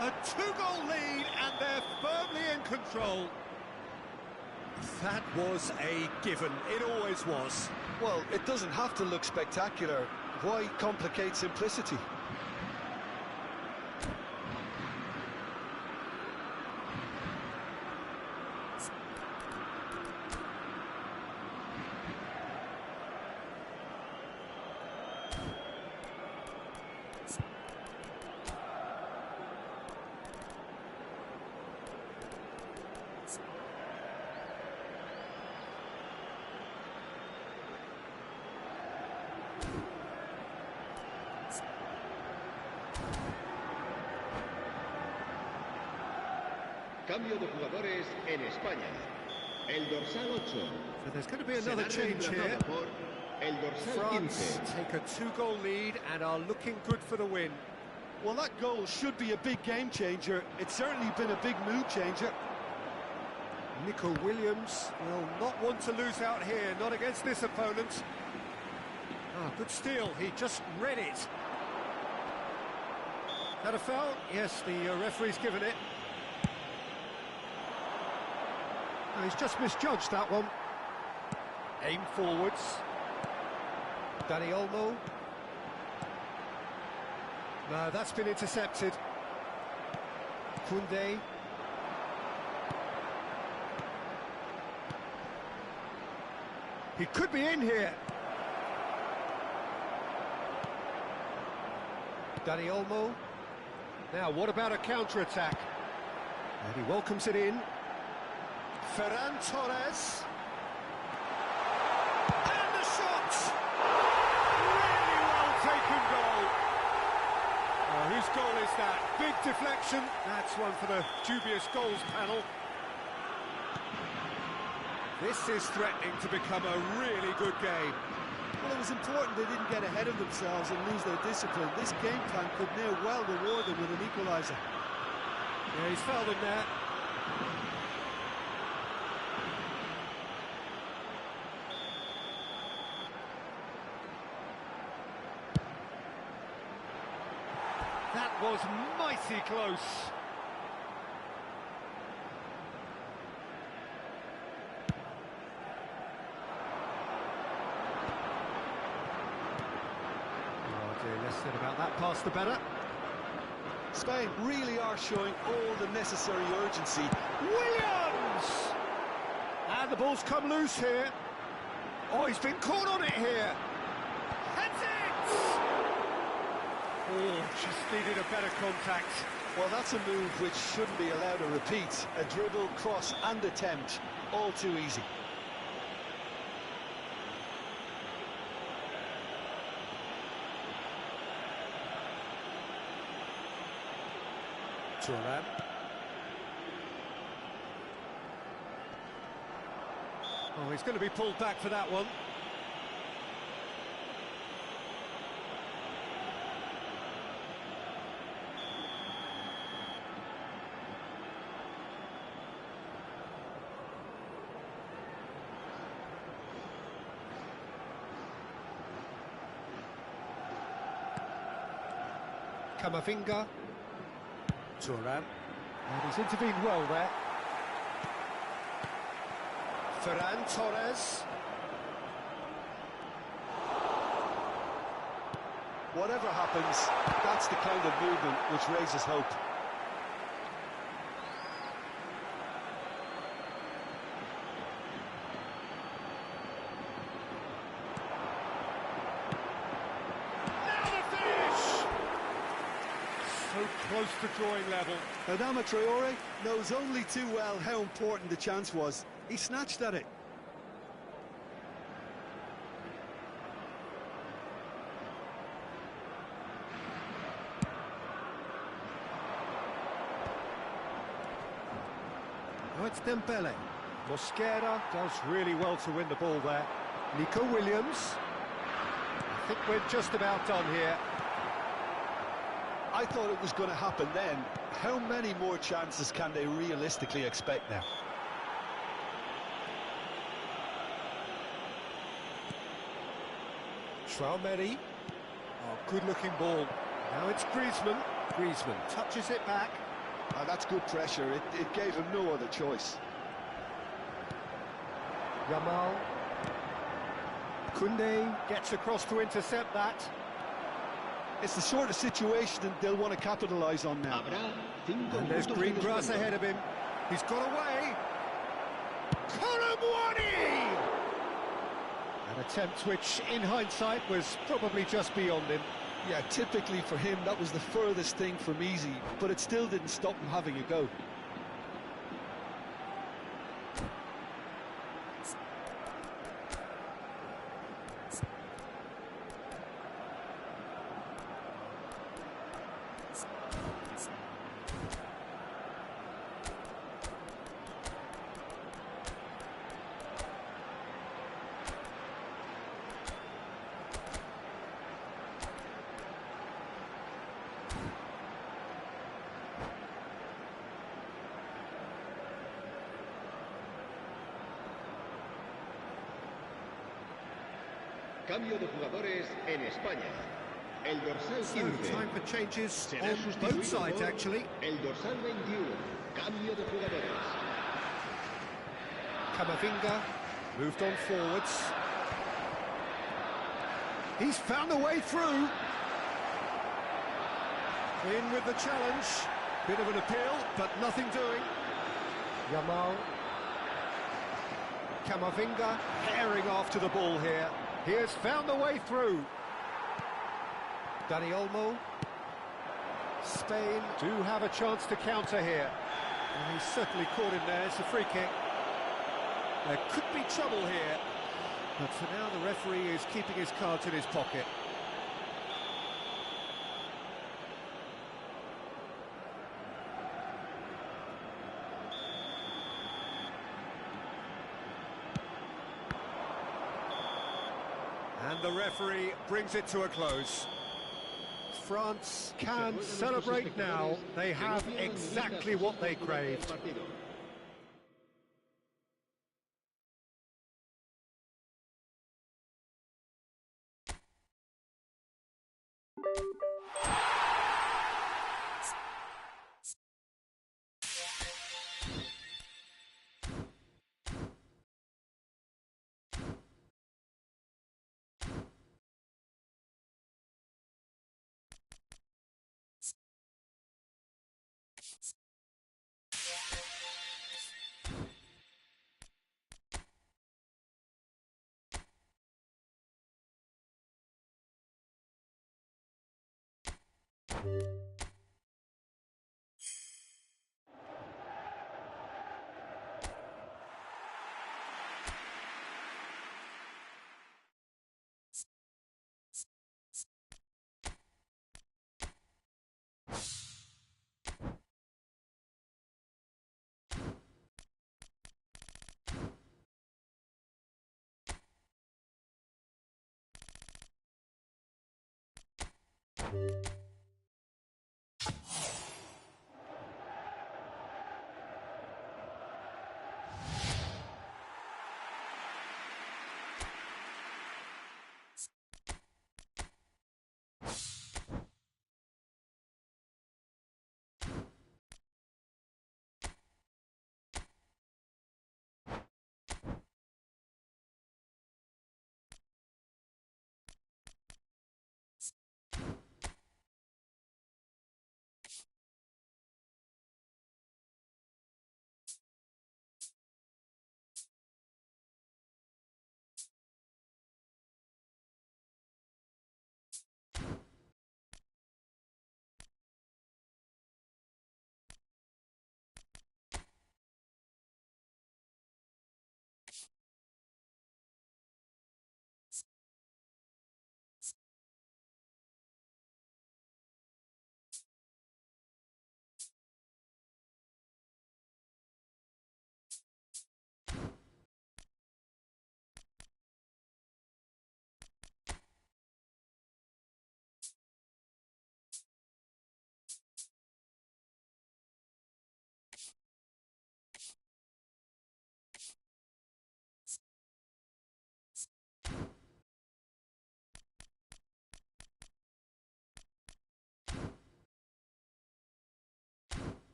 A two-goal lead, and they're firmly in control. That was a given. It always was. Well, it doesn't have to look spectacular. Why complicate simplicity? Cambio de jugadores en España. El dorsal 8. So there's going to be another change here. El dorsal France 15. take a two-goal lead and are looking good for the win. Well, that goal should be a big game changer. It's certainly been a big mood changer. Nico Williams will not want to lose out here, not against this opponent. Ah, good steal, he just read it. That a foul? Yes, the referee's given it. Oh, he's just misjudged that one. Aim forwards. Dani Olmo. No, that's been intercepted. Koundé. He could be in here. Dani Olmo. Now, what about a counter-attack? And he welcomes it in. Ferran Torres. And the shot! Really well taken goal. Oh, whose goal is that? Big deflection. That's one for the dubious goals panel. This is threatening to become a really good game. Well, it was important they didn't get ahead of themselves and lose their discipline. This game plan could near well reward them with an equaliser. Yeah, he's fouled in there. That was mighty close. Oh dear, less said about that pass the better. Spain really are showing all the necessary urgency. Williams! And the ball's come loose here. Oh, he's been caught on it here. That's it! Oh, just needed a better contact. Well, that's a move which shouldn't be allowed to repeat. A dribble, cross and attempt, all too easy. Thuram. Oh, he's going to be pulled back for that one. Camavinga. Thuram. And he's intervened well there. Ferran Torres. Whatever happens, that's the kind of movement which raises hope. So close to drawing level. Adama Traore knows only too well how important the chance was. He snatched at it. Oh, it's Dembele. Mosquera does really well to win the ball there. Nico Williams. I think we're just about done here. I thought it was going to happen then. How many more chances can they realistically expect now? Traumeri. Oh, good-looking ball. Now it's Griezmann. Griezmann touches it back. That's good pressure. It gave him no other choice. Yamal. Koundé gets across to intercept that. It's the sort of situation that they'll want to capitalise on now. And there's green grass ahead of him. He's got away. Colomwani! An attempt which, in hindsight, was probably just beyond him. Yeah, typically for him, that was the furthest thing from easy, but it still didn't stop him having a go. Cambio de jugadores en España. El dorsal 15. Time for changes Será on sustituido both sides, por actually. El dorsal 21. Cambio de jugadores. Camavinga moved on forwards. He's found a way through. In with the challenge. Bit of an appeal, but nothing doing. Yamal. Camavinga herring after the ball here. He has found a way through. Dani Olmo. Spain do have a chance to counter here. And he's certainly caught him there. It's a free kick. There could be trouble here. But for now, the referee is keeping his cards in his pocket. And the referee brings it to a close. France can celebrate now. They have exactly what they craved.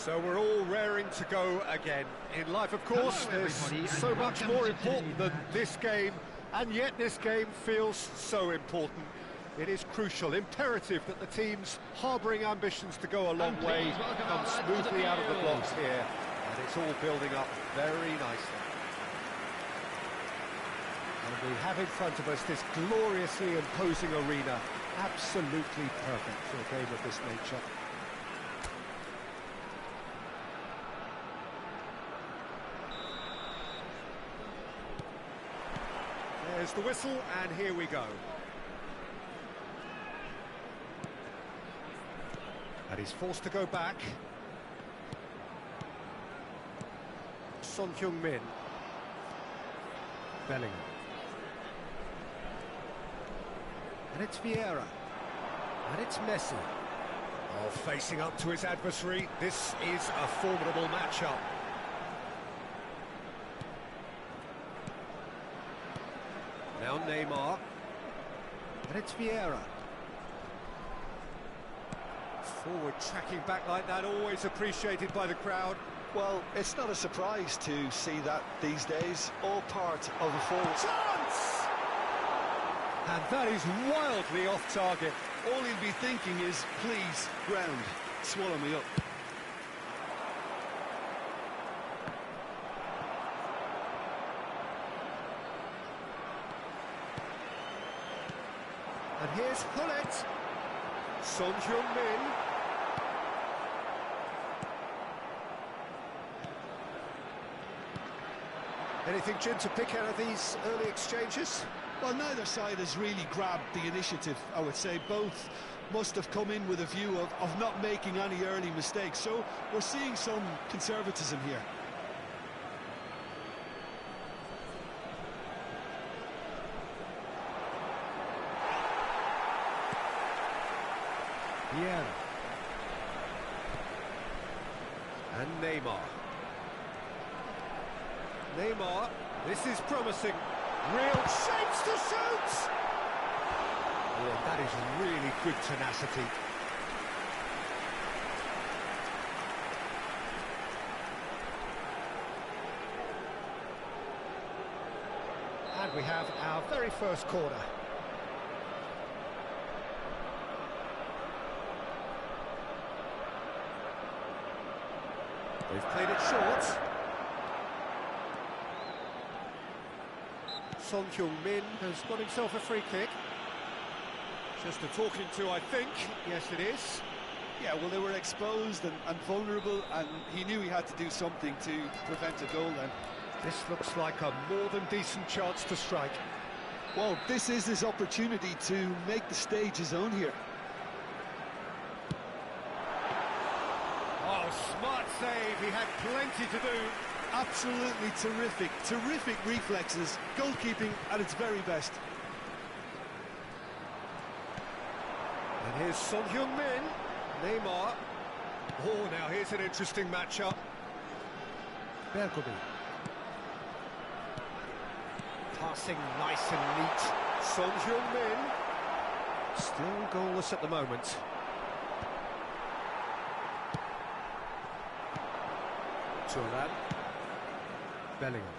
So we're all raring to go again. In life, of course, there's so much more important than this game, and yet this game feels so important. It is crucial, imperative that the teams harbouring ambitions to go a long way come smoothly out of the blocks here, and it's all building up very nicely. And we have in front of us this gloriously imposing arena, absolutely perfect for a game of this nature. There's the whistle, and here we go. And he's forced to go back. Son Heung-min. Bellingham. And it's Vieira. And it's Messi. Oh, facing up to his adversary. This is a formidable matchup. Now Neymar. And it's Vieira. Forward tracking back like that, always appreciated by the crowd. Well, it's not a surprise to see that these days, all part of a forward. Chance! And that is wildly off target. All he'll be thinking is, please, ground, swallow me up. And here's Hullet. Son Heung-min. Anything, Jim, to pick out of these early exchanges? Well, neither side has really grabbed the initiative, I would say. Both must have come in with a view of not making any early mistakes. So we're seeing some conservatism here. Yeah. And Neymar. Neymar, this is promising. Real shapes to shoot! Oh, that is really good tenacity. And we have our very first corner. They've played it short. Son Heung-min has got himself a free kick. Just a talking to, I think. Yes, it is. Yeah, well, they were exposed and vulnerable, and he knew he had to do something to prevent a goal then. This looks like a more than decent chance to strike. Well, this is his opportunity to make the stage his own here. Oh, smart save. He had plenty to do. Absolutely terrific, terrific reflexes. Goalkeeping at its very best. And here's Son Heung-min. Neymar. Oh, now here's an interesting matchup. Bergobi. Passing nice and neat. Son Heung-min. Still goalless at the moment. Turbopes. Bellingham.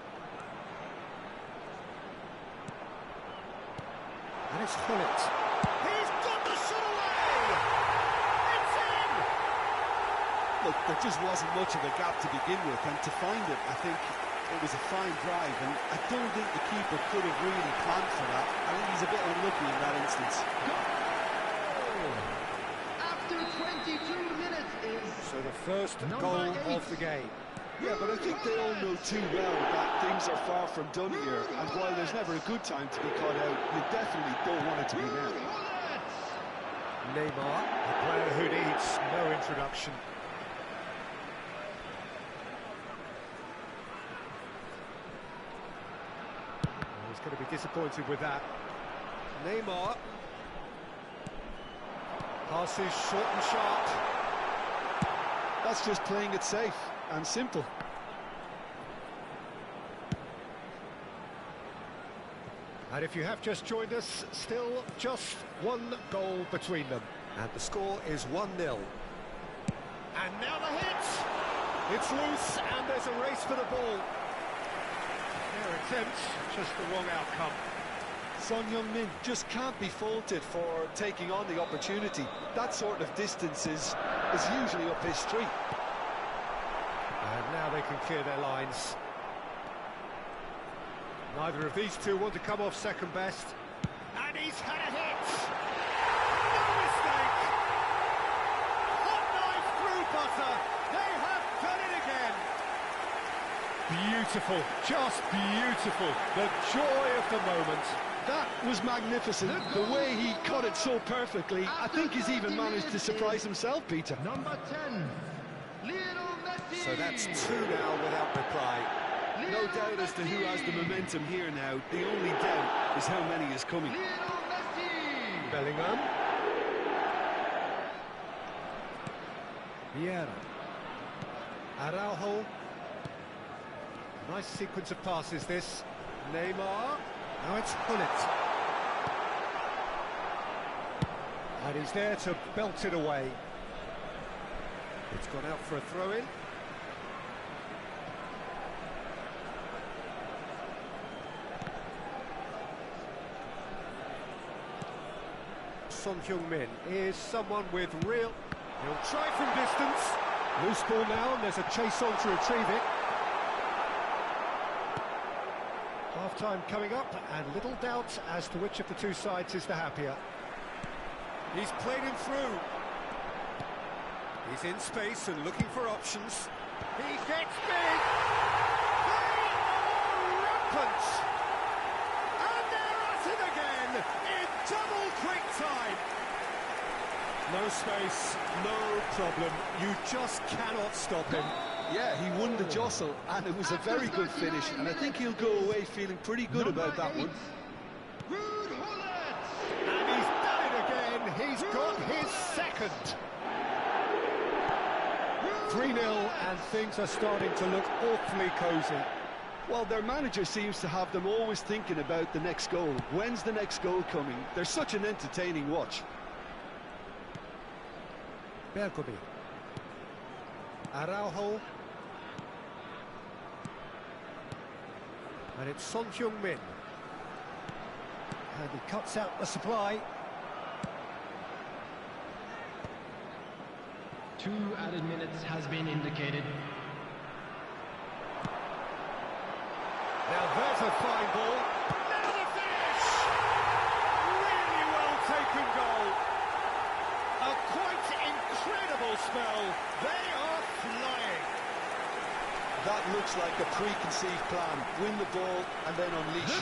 And it's Hullet. He's got the shot away! It's in! Look, there just wasn't much of a gap to begin with, and to find it, I think it was a fine drive, and I don't think the keeper could have really planned for that. I think he's a bit unlucky in that instance. After 22 minutes is... So the first goal of the game. Yeah, but I think they all know too well that things are far from done here, and while there's never a good time to be caught out, you definitely don't want it to be now. Neymar, a player who needs no introduction. Oh, he's going to be disappointed with that. Neymar. Passes short and sharp. That's just playing it safe and simple. And if you have just joined us, still just one goal between them. And the score is 1-0. And now the hit! It's loose, and there's a race for the ball. Their attempt, just the wrong outcome. Son Heung-min just can't be faulted for taking on the opportunity. That sort of distance is usually up his street. And now they can clear their lines. Neither of these two want to come off second best. And he's had a hit! No mistake! Hot knife through butter! They have done it again! Beautiful, just beautiful. The joy of the moment. That was magnificent. The way he cut it so perfectly, I think he's even managed to surprise himself, Peter. Number 10, Lionel Messi. So that's 2 now without reply. No doubt as to who has the momentum here now. The only doubt is how many is coming. Lionel Messi. Bellingham. Vieira. Araujo. Nice sequence of passes, this. Neymar. Now it's Hullet. And he's there to belt it away. It's gone out for a throw-in. Son Heung-min is someone with real... He'll try from distance. Loose ball now, and there's a chase on to retrieve it. Half-time coming up, and little doubt as to which of the two sides is the happier. He's played him through. He's in space and looking for options. He gets big! They are rampant! And they're at it again in double quick time! No space, no problem. You just cannot stop him. Yeah, he won the jostle, and it was a very good finish, and I think he'll go away feeling pretty good about that one. And he's done it again. He's got his second. 3-0, and things are starting to look awfully cosy. Well, their manager seems to have them always thinking about the next goal. When's the next goal coming? They're such an entertaining watch. Bergomi. Araujo. And it's Son Heung-min. And he cuts out the supply. 2 added minutes has been indicated. Now there's a fine ball. Now the finish! Really well taken goal. A quite incredible spell. They are flying. That looks like a preconceived plan. Win the ball and then unleash.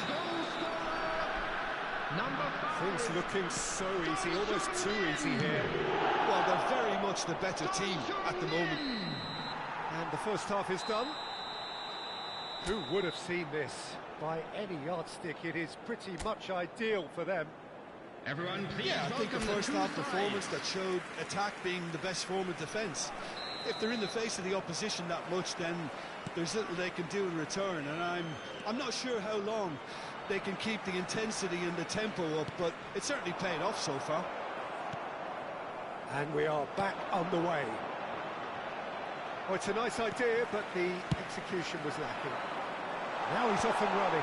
Number 5. Things looking so easy, almost too easy here. Well, they're very much the better team at the moment. And the first half is done. Who would have seen this? By any yardstick, it is pretty much ideal for them. Everyone, please. Yeah, I think the first half performance that showed attack being the best form of defence. If they're in the face of the opposition that much, then there's little they can do in return, and I'm not sure how long they can keep the intensity and the tempo up, but it's certainly paid off so far. And we are back on the way. Oh, it's a nice idea, but the execution was lacking. Now he's off and running.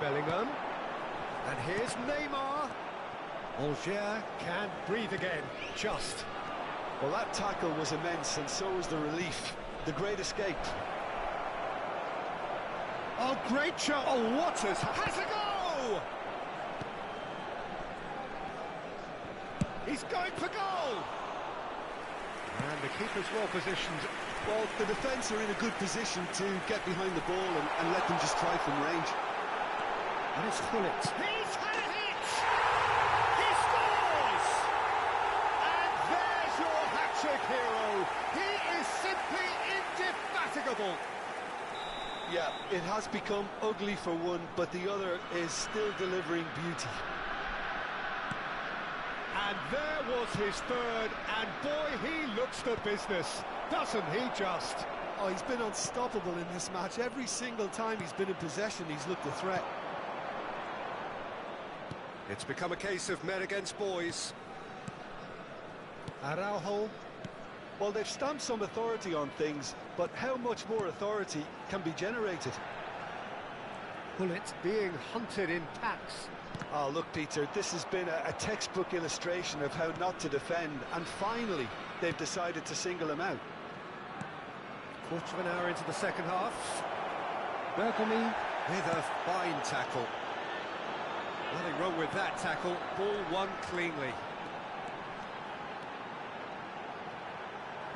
Bellingham. And here's Neymar. Algier can breathe again, just. Well, that tackle was immense, and so was the relief. The great escape. Oh, great shot. Oh, Waters has a go! He's going for goal! And the keeper's well positioned. Well, the defence are in a good position to get behind the ball and let them just try from range. And it's Hullet. He's had a hit! He scores! And there's your hat-trick hero. He is simply indefatigable. Yeah, it has become ugly for one, but the other is still delivering beauty. And there was his third, and boy, he looks the business, doesn't he just? Oh, he's been unstoppable in this match. Every single time he's been in possession, he's looked a threat. It's become a case of men against boys. Araujo. Well, they've stamped some authority on things, but how much more authority can be generated? Bullet being hunted in packs. Oh, look, Peter, this has been a textbook illustration of how not to defend, and finally, they've decided to single him out. Quarter of an hour into the second half. Welcoming. With a fine tackle. Nothing wrong with that tackle. Ball won cleanly.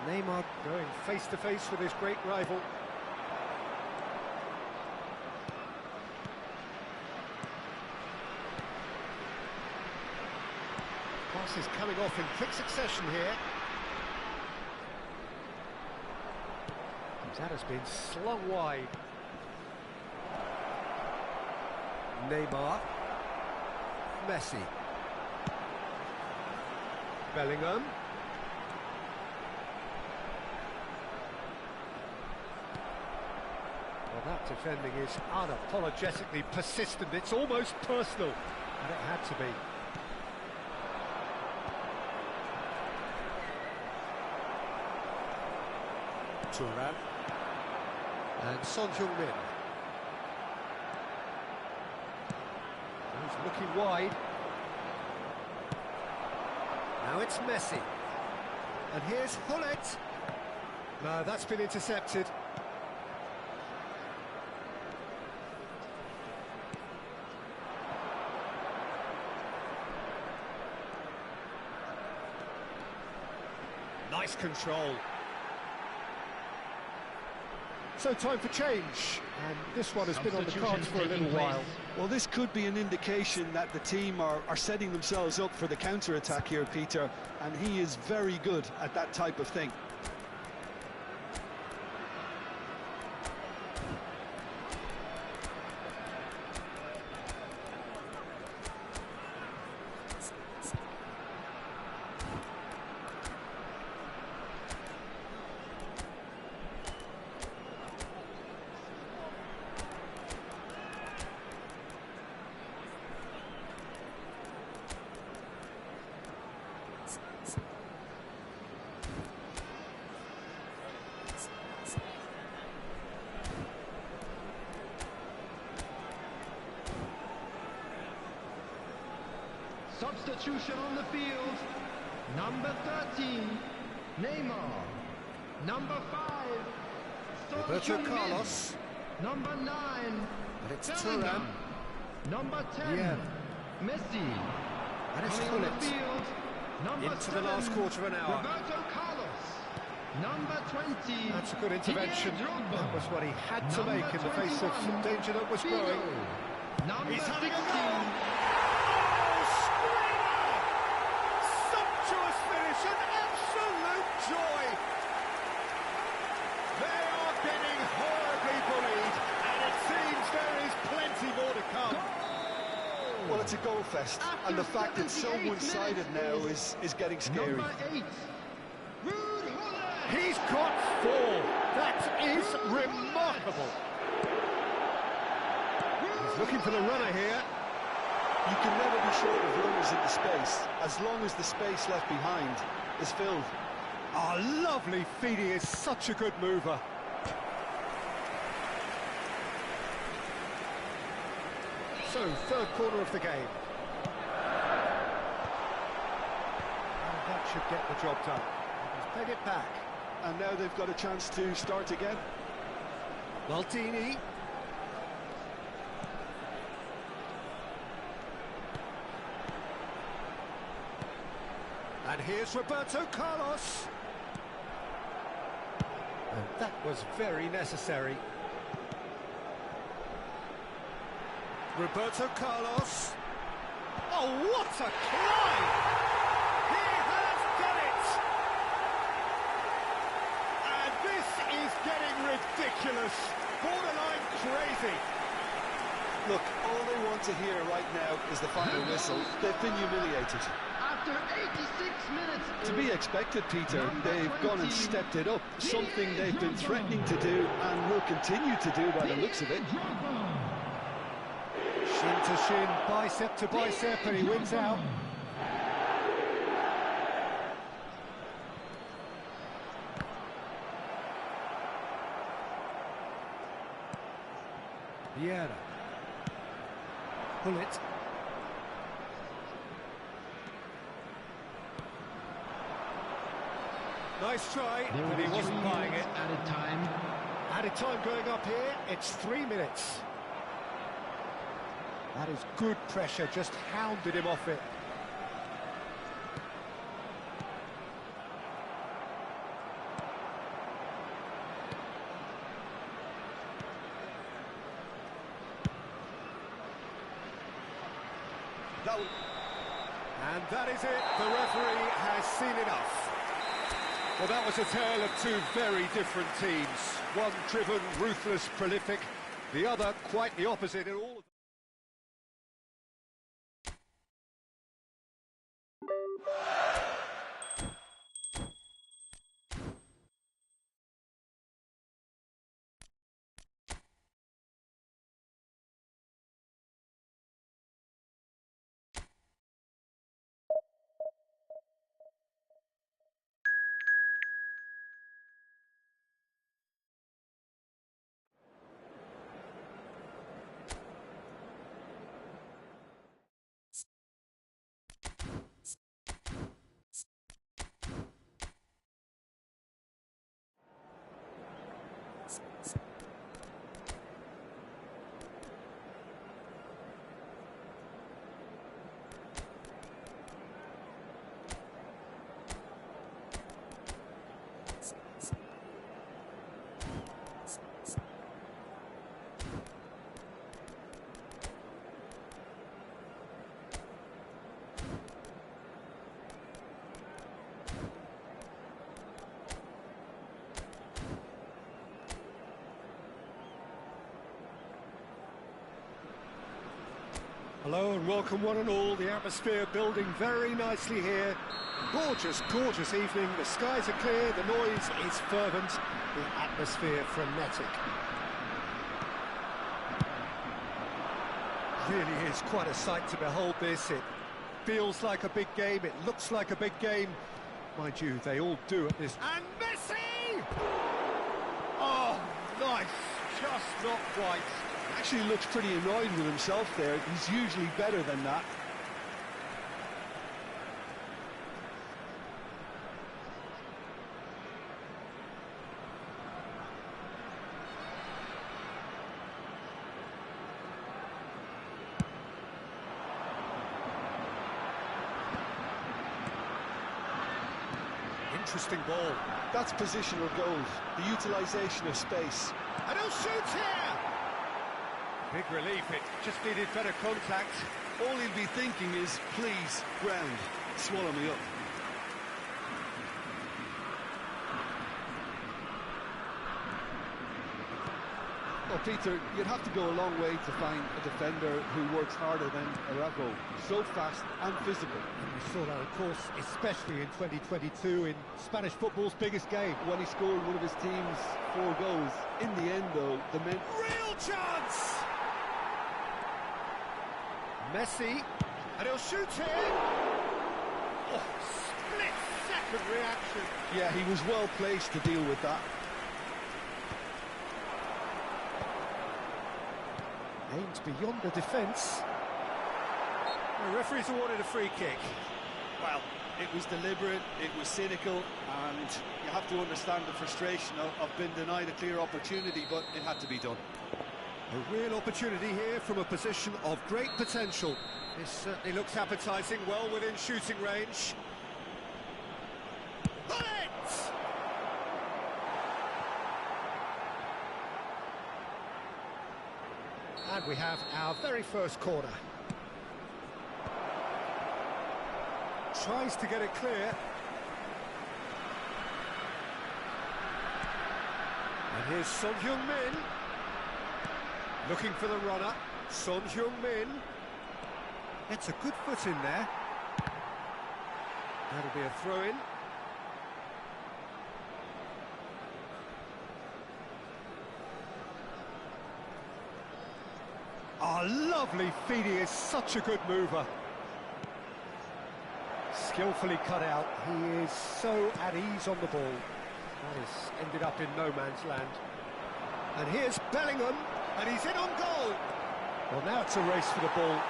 Neymar going face-to-face with his great rival. Pass is coming off in quick succession here. That has been slung wide. Neymar. Messi. Bellingham. Well, that defending is unapologetically persistent. It's almost personal, and it had to be. Turan. And Son Heung-min. He's looking wide. Now it's Messi. And here's Hullet. No, that's been intercepted. Nice control. So time for change, and this one has been on the cards for a little while. Well, this could be an indication that the team are setting themselves up for the counter-attack here, Peter, and he is very good at that type of thing. Substitution on the field. Number 13, Neymar. Number 5, Roberto Carlos. Number 9, But it's Bellingham. Turan. Number 10, Yeah. Messi. And it's Coming on the Hullet. field, number Into 7, the last quarter of an hour. Roberto Carlos. Number 20. That's a good intervention. Didier Drogba. That was what he had to Number make in the face of 21, danger that was Figo. growing. Number He's having a 16. Sumptuous finish, an absolute joy. They are getting horribly bullied, and it seems there is plenty more to come. Well, it's a goal fest, and the fact it's so one-sided now is getting scary. Number 8, Ruud Gullit. He's got 4. That is remarkable. He's looking for the runner here. You can never be short of runners in the space, as long as the space left behind is filled. Oh, lovely feet. He is such a good mover. So, third quarter of the game. And that should get the job done. He's played it back. And now they've got a chance to start again. Maldini. And here's Roberto Carlos. And that was very necessary. Roberto Carlos. Oh, what a climb! He has done it! And this is getting ridiculous. Borderline crazy. Look, all they want to hear right now is the final whistle. They've been humiliated. After 86 minutes. To be expected, Peter. They've gone and stepped it up. Something they've been threatening to do and will continue to do by the looks of it. Shin to shin, bicep to bicep, and he wins out. Vieira. Pull it. Nice try, but he wasn't buying it. Added time. Added time going up here, it's 3 minutes. That is good pressure, just hounded him off it. And that is it, the referee has seen enough. Well, that was a tale of two very different teams. One driven, ruthless, prolific, the other quite the opposite in all of them. Hello and welcome one and all. The atmosphere building very nicely here. Gorgeous, gorgeous evening. The skies are clear, the noise is fervent, the atmosphere frenetic. Really is quite a sight to behold this. It feels like a big game, it looks like a big game. Mind you, they all do at this. And Messi! Oh, nice. Just not quite. Actually looks pretty annoyed with himself there. He's usually better than that. Interesting ball. That's positional goals, the utilisation of space. And he'll shoot here! Big relief, it just needed better contact. All he'll be thinking is, please, ground, swallow me up. Well, Peter, you'd have to go a long way to find a defender who works harder than Arago. So fast and physical. And we saw that, of course, especially in 2022 in Spanish football's biggest game. When he scored one of his team's 4 goals. In the end, though, the men... Real chance! Messi, and he'll shoot here. Oh, split-second reaction. Yeah, he was well placed to deal with that. Aimed beyond the defence. The referee's awarded a free kick. Well, it was deliberate, it was cynical, and you have to understand the frustration of being denied a clear opportunity, but it had to be done. A real opportunity here from a position of great potential. This certainly looks appetising, well within shooting range. Bullet! And we have our very first corner. Tries to get it clear. And here's Son Heung-min. Looking for the runner, Son Heung-min. It's a good foot in there. That'll be a throw-in. Oh, lovely feed, he is such a good mover. Skillfully cut out, he is so at ease on the ball. That has ended up in no man's land. And here's Bellingham, and he's in on goal. Well, now it's a race for the ball.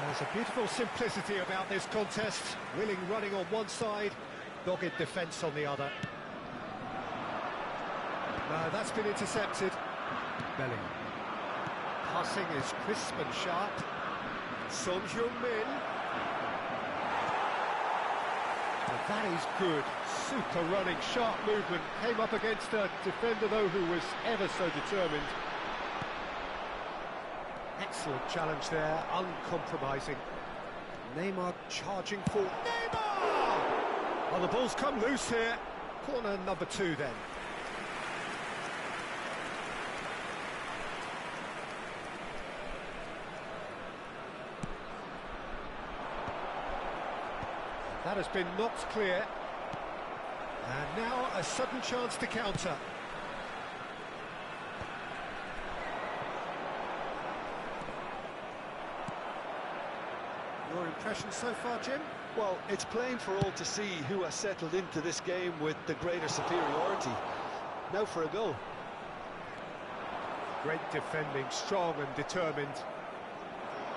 There's a beautiful simplicity about this contest. Willing running on one side, dogged defence on the other. No, that's been intercepted. Bellingham. Passing is crisp and sharp. Son Heung-min. And that is good. Super running, sharp movement. Came up against a defender, though, who was ever so determined. Excellent challenge there, uncompromising. Neymar charging for Neymar! Well, the ball's come loose here. Corner number 2 then. That has been knocked clear. And now a sudden chance to counter. Your impression so far, Jim? Well, it's plain for all to see who has settled into this game with the greater superiority. Now for a goal. Great defending, strong and determined.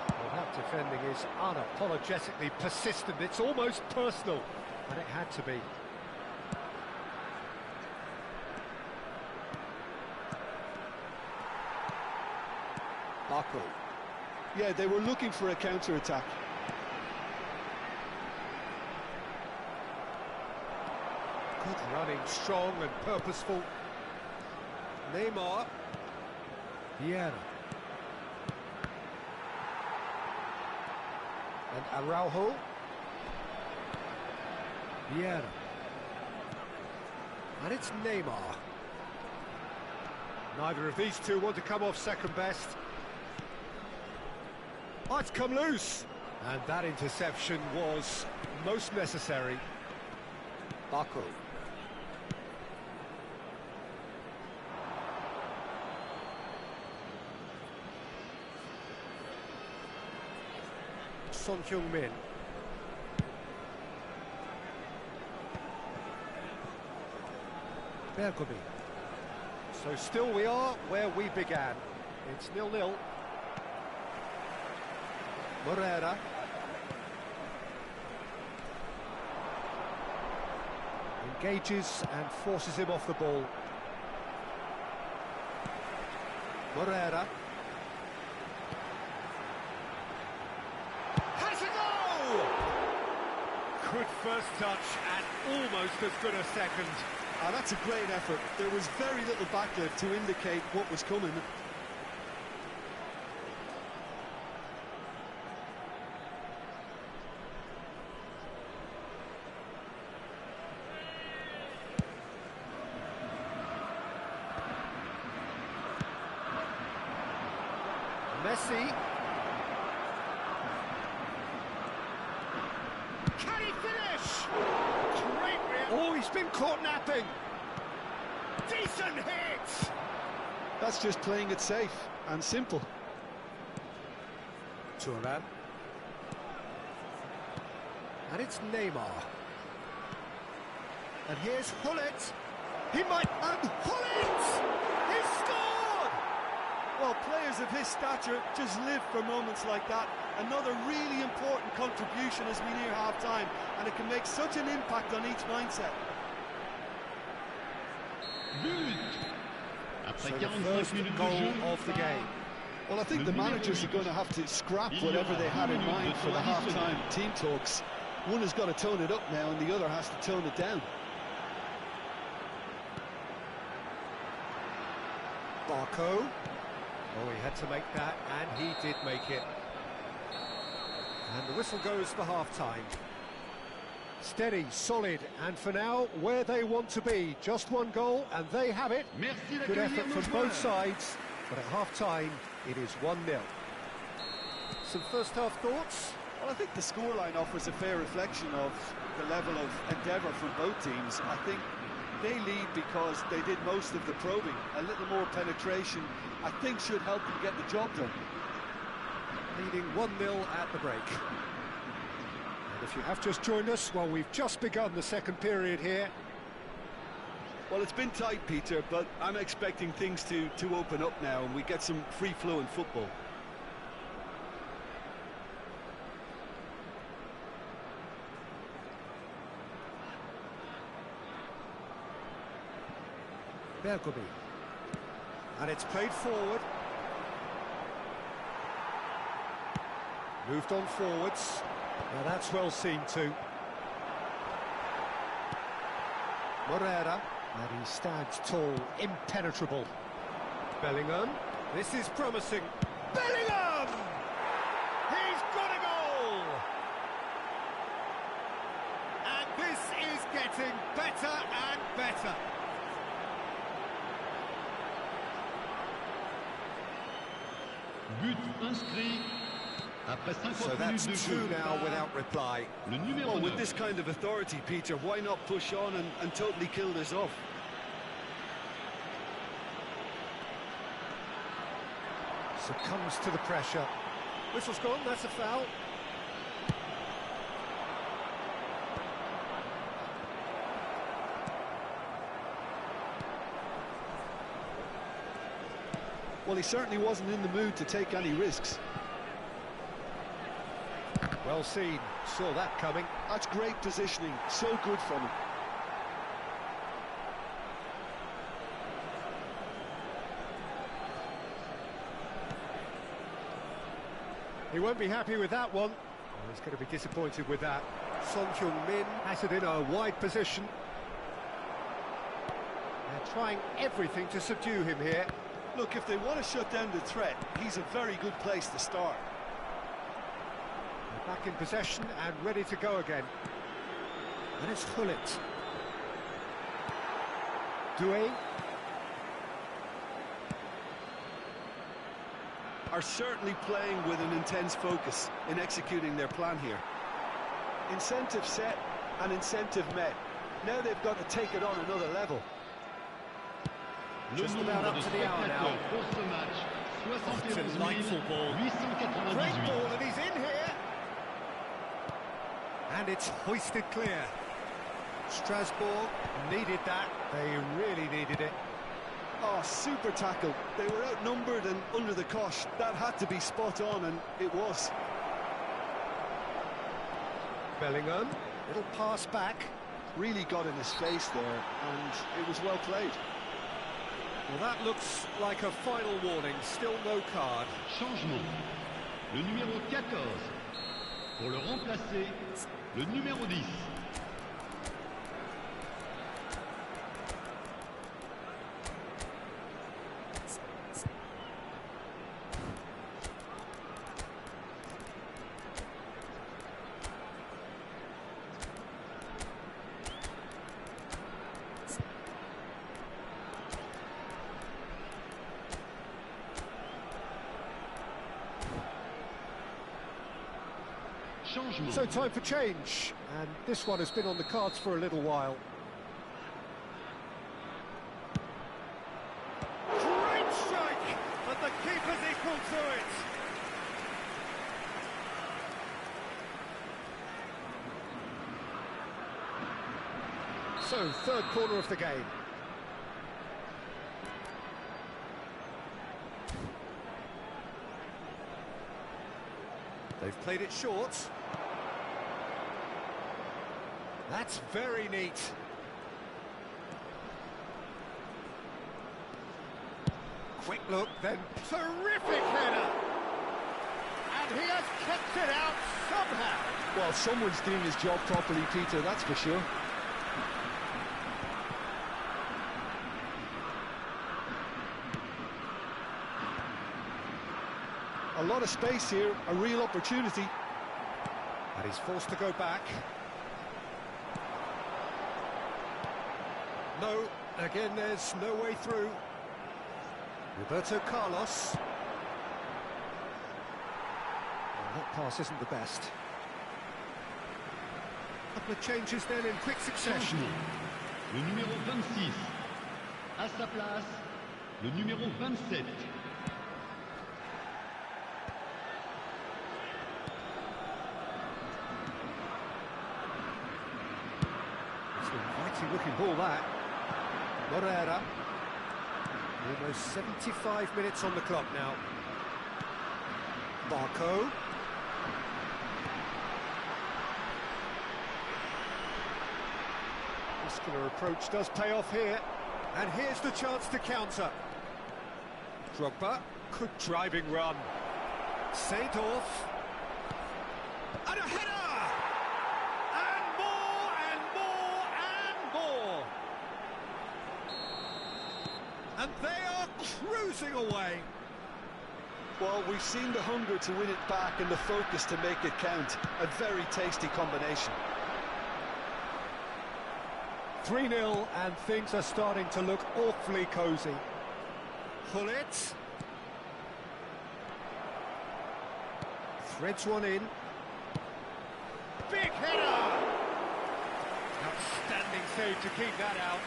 Well, that defending is unapologetically persistent. It's almost personal, and it had to be. Barco. Yeah, they were looking for a counter-attack. Good running, strong and purposeful. Neymar. Vieira. And Araujo. Vieira. And it's Neymar. Neither of these two want to come off second best. Oh, it's come loose. And that interception was most necessary. Barco. Son Heung-min. Bergomi. So still we are where we began. It's 0-0. Morera. Engages and forces him off the ball. Morera. Has a goal! Good first touch and almost as good a second. That's a great effort. There was very little backlift to indicate what was coming. Messi. Can he finish? Great reaction. Oh, he's been caught napping. Decent hit. That's just playing it safe and simple. Thuram. And it's Neymar. And here's Hullet. He might... And Hullet! He scored! Well, players of his stature just live for moments like that. Another really important contribution as we near half-time, and it can make such an impact on each mindset. So the first goal of the game. Well, I think the managers are going to have to scrap whatever they had in mind for the half-time team talks. One has got to tone it up now, and the other has to tone it down. Barco. Oh, he had to make that, and he did make it. And the whistle goes for half-time. Steady, solid, and for now, where they want to be. Just one goal, and they have it. Good effort from both sides, but at half-time, it is 1-0. Some first-half thoughts? Well, I think the scoreline offers a fair reflection of the level of endeavour from both teams. I think they lead because they did most of the probing, a little more penetration I think should help them get the job done. Leading 1-0 at the break. And if you have just joined us, well, we've just begun the second period here. Well, it's been tight, Peter, but I'm expecting things to open up now and we get some free-flowing football. Bergomi. And it's played forward. Moved on forwards. Now that's well seen too. Morera. And he stands tall, impenetrable. Bellingham. This is promising. Bellingham! He's got a goal! And this is getting better and better. But inscrit après 50 So that's minutes de two jeu. now without reply. Le numéro Well, with 9. this kind of authority, Peter, why not push on and totally kill this off? Succumbs to the pressure. Whistle's gone, that's a foul. Well, he certainly wasn't in the mood to take any risks. Well seen, saw that coming. That's great positioning, so good from him. He won't be happy with that one. Oh, he's going to be disappointed with that. Son Heung-min has it in a wide position. They're trying everything to subdue him here. Look, if they want to shut down the threat, he's a very good place to start. They're back in possession and ready to go again. And it's Hullet. Doué. Are certainly playing with an intense focus in executing their plan here. Incentive set and incentive met. Now they've got to take it on another level. Just about up to the hour now. Pour ce match, It's a delightful ball. 898. Great ball, and he's in here. And it's hoisted clear. Strasbourg needed that. They really needed it. Oh, super tackle. They were outnumbered and under the cosh. That had to be spot on, and it was. Bellingham, little pass back. Really got in his face there, and it was well played. Well, that looks like a final warning. Still no card. Changement. Le numéro 14. Pour le remplacer, le numéro 10. Changement. So time for change, and this one has been on the cards for a little while. Great strike, but the keeper's equal to it. So, third corner of the game. They've played it short. That's very neat. Quick look, then terrific header. And he has kept it out somehow. Well, someone's doing his job properly, Peter, that's for sure. A lot of space here, a real opportunity. And he's forced to go back. No, again, there's no way through. Roberto Carlos. Well, that pass isn't the best. Couple of changes then in quick succession. Le numéro 26. À sa place, le numéro 27. looking ball that. Morera. Almost 75 minutes on the clock now. Barco. Muscular approach does pay off here. And here's the chance to counter. Drogba. Good driving run. Seedorf. And a header! And more, and more, and more! And they are cruising away. Well, we've seen the hunger to win it back and the focus to make it count. A very tasty combination. 3-0, and things are starting to look awfully cosy. Pull it. Threads one in. Big header! Outstanding save to keep that out.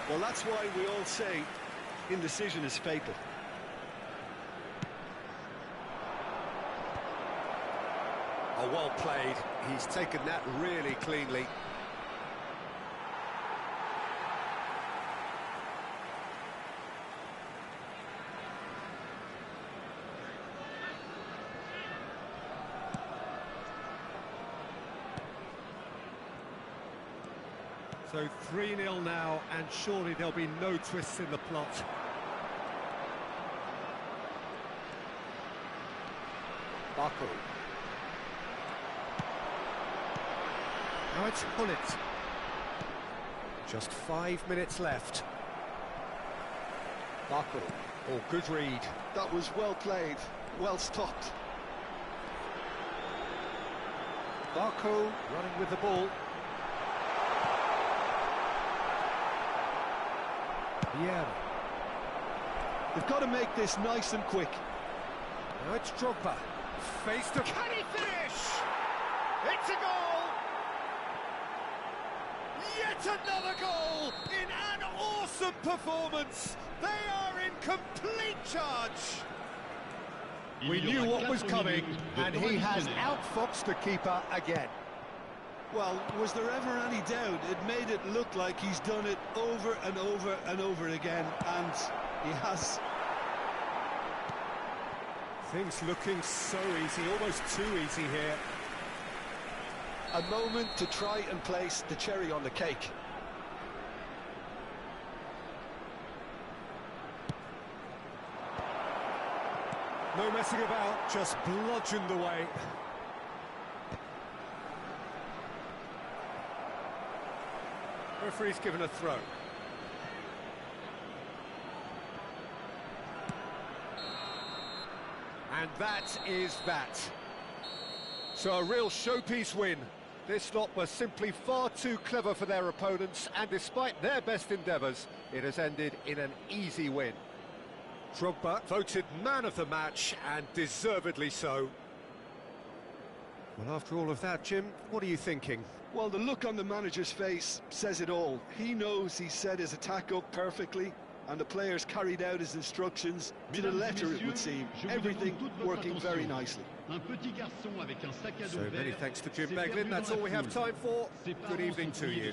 Well, that's why we all say indecision is fatal. Oh, well played. He's taken that really cleanly. So 3-0 now, and surely there'll be no twists in the plot. Barco. Now it's Hullet. Just 5 minutes left. Barco. Oh, good read. That was well played, well stopped. Barco running with the ball. Yeah. They've got to make this nice and quick. Now it's Drogba. Face to... Can he finish? It's a goal! Yet another goal in an awesome performance. They are in complete charge. We knew what was coming, and he has outfoxed the keeper again. Well, was there ever any doubt? It made it look like he's done it over and over and over again, and he has. Things looking so easy, almost too easy here. A moment to try and place the cherry on the cake. No messing about, just bludgeoned away. Referee's given a throw. And that is that. So a real showpiece win. This lot was simply far too clever for their opponents, and despite their best endeavours, it has ended in an easy win. Drogba voted man of the match, and deservedly so. Well, after all of that, Jim, what are you thinking? Well, the look on the manager's face says it all. He knows he set his attack up perfectly, and the players carried out his instructions to the letter, it would seem. Everything working very nicely. So many thanks to Jim Beglin. That's all we have time for. Good evening to you.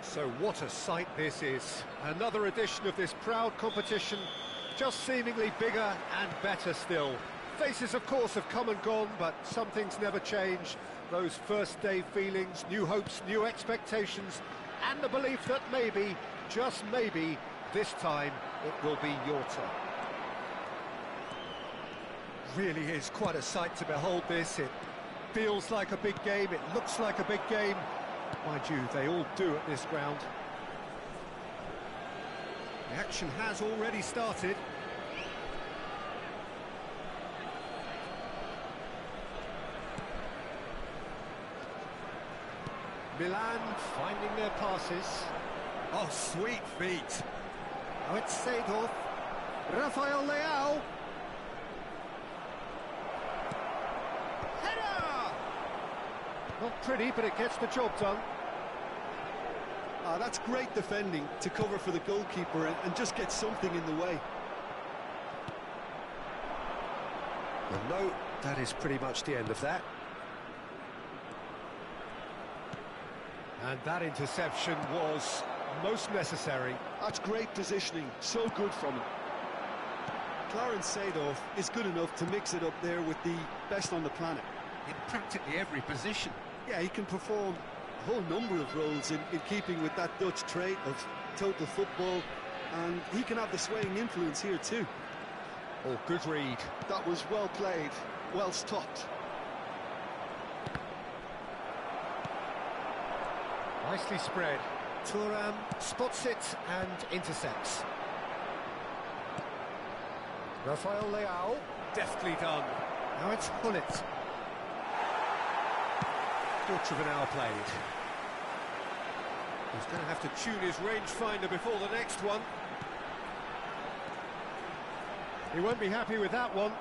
So what a sight this is. Another edition of this proud competition, just seemingly bigger and better still. Faces, of course, have come and gone, but some things never change. Those first day feelings, new hopes, new expectations, and the belief that maybe, just maybe, this time it will be your turn. Really is quite a sight to behold this. It feels like a big game, it looks like a big game. Mind you, they all do at this ground. The action has already started. Milan finding their passes. Oh, sweet feet. Oh, it's Seedorf. Rafael Leao. Header! Not pretty, but it gets the job done. That's great defending to cover for the goalkeeper and just get something in the way. Well, no, that is pretty much the end of that. And that interception was most necessary. That's great positioning, so good from him. Clarence Seedorf is good enough to mix it up there with the best on the planet. In practically every position. Yeah, he can perform a whole number of roles in keeping with that Dutch trait of total football, and he can have the swaying influence here too. Oh, good read. That was well played, well stopped. Nicely spread. Thuram spots it and intercepts. Rafael Leao, deftly done. Now it's Hullet. Quarter of an hour played. He's going to have to tune his rangefinder before the next one. He won't be happy with that one.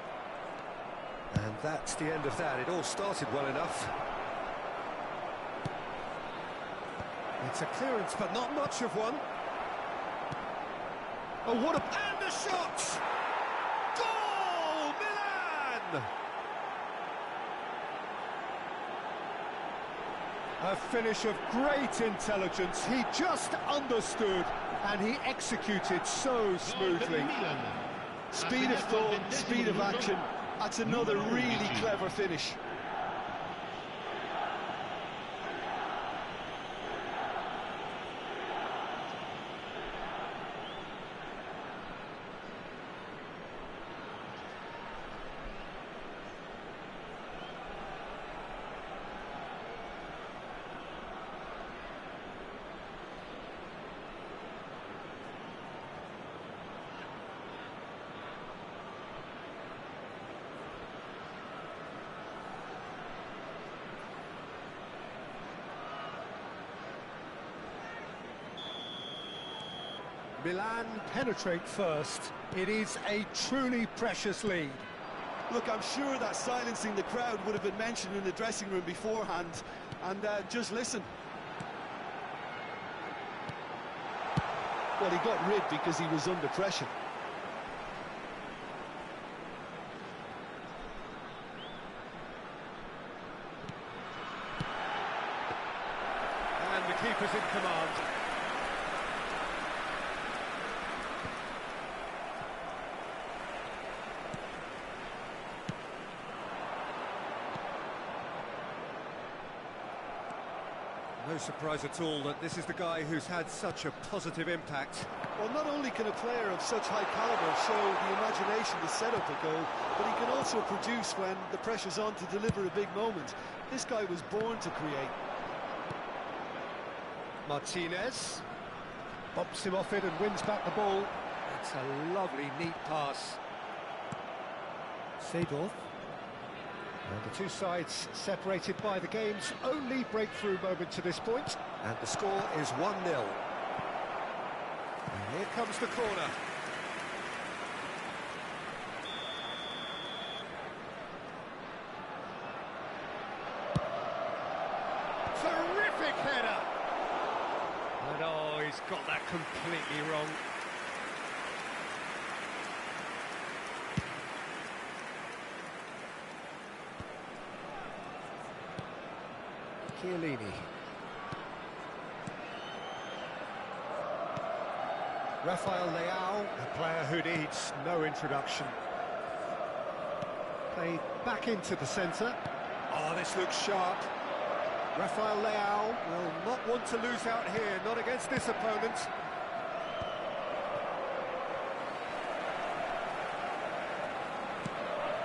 And that's the end of that. It all started well enough. It's a clearance, but not much of one. Oh, what a... And a shot! Goal! Milan! A finish of great intelligence. He just understood, and he executed so smoothly. Speed of thought, speed of action. That's another really clever finish. Milan penetrate first. It is a truly precious lead. Look, I'm sure that silencing the crowd would have been mentioned in the dressing room beforehand. And just listen. Well, he got rid because he was under pressure. And the keeper's in command. No surprise at all that this is the guy who's had such a positive impact. Well, not only can a player of such high calibre show the imagination to set up a goal, but he can also produce when the pressure's on to deliver a big moment. This guy was born to create. Martinez bumps him off it and wins back the ball. It's a lovely, neat pass. Seedorf. And the two sides separated by the game's only breakthrough moment to this point. And the score is 1-0. And here comes the corner. Terrific header! And oh, he's got that completely wrong. Chiellini. Rafael Leao, a player who needs no introduction. Played back into the centre. Oh, this looks sharp. Rafael Leao will not want to lose out here, not against this opponent.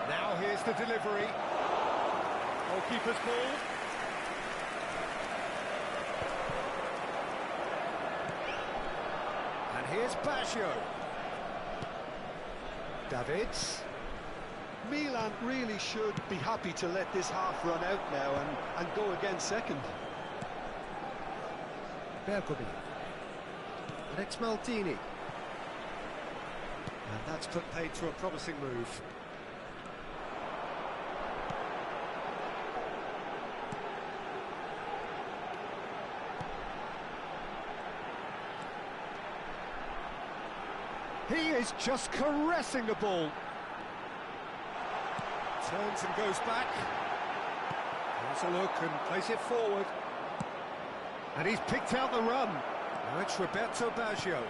Now here's the delivery. Goalkeeper's ball. And here's Baggio. Davids. Milan really should be happy to let this half run out now and go again second. Bergomi. Next Maldini. And that's put paid to a promising move. He is just caressing the ball. Turns and goes back. Has a look and plays it forward. And he's picked out the run. Now it's Roberto Baggio.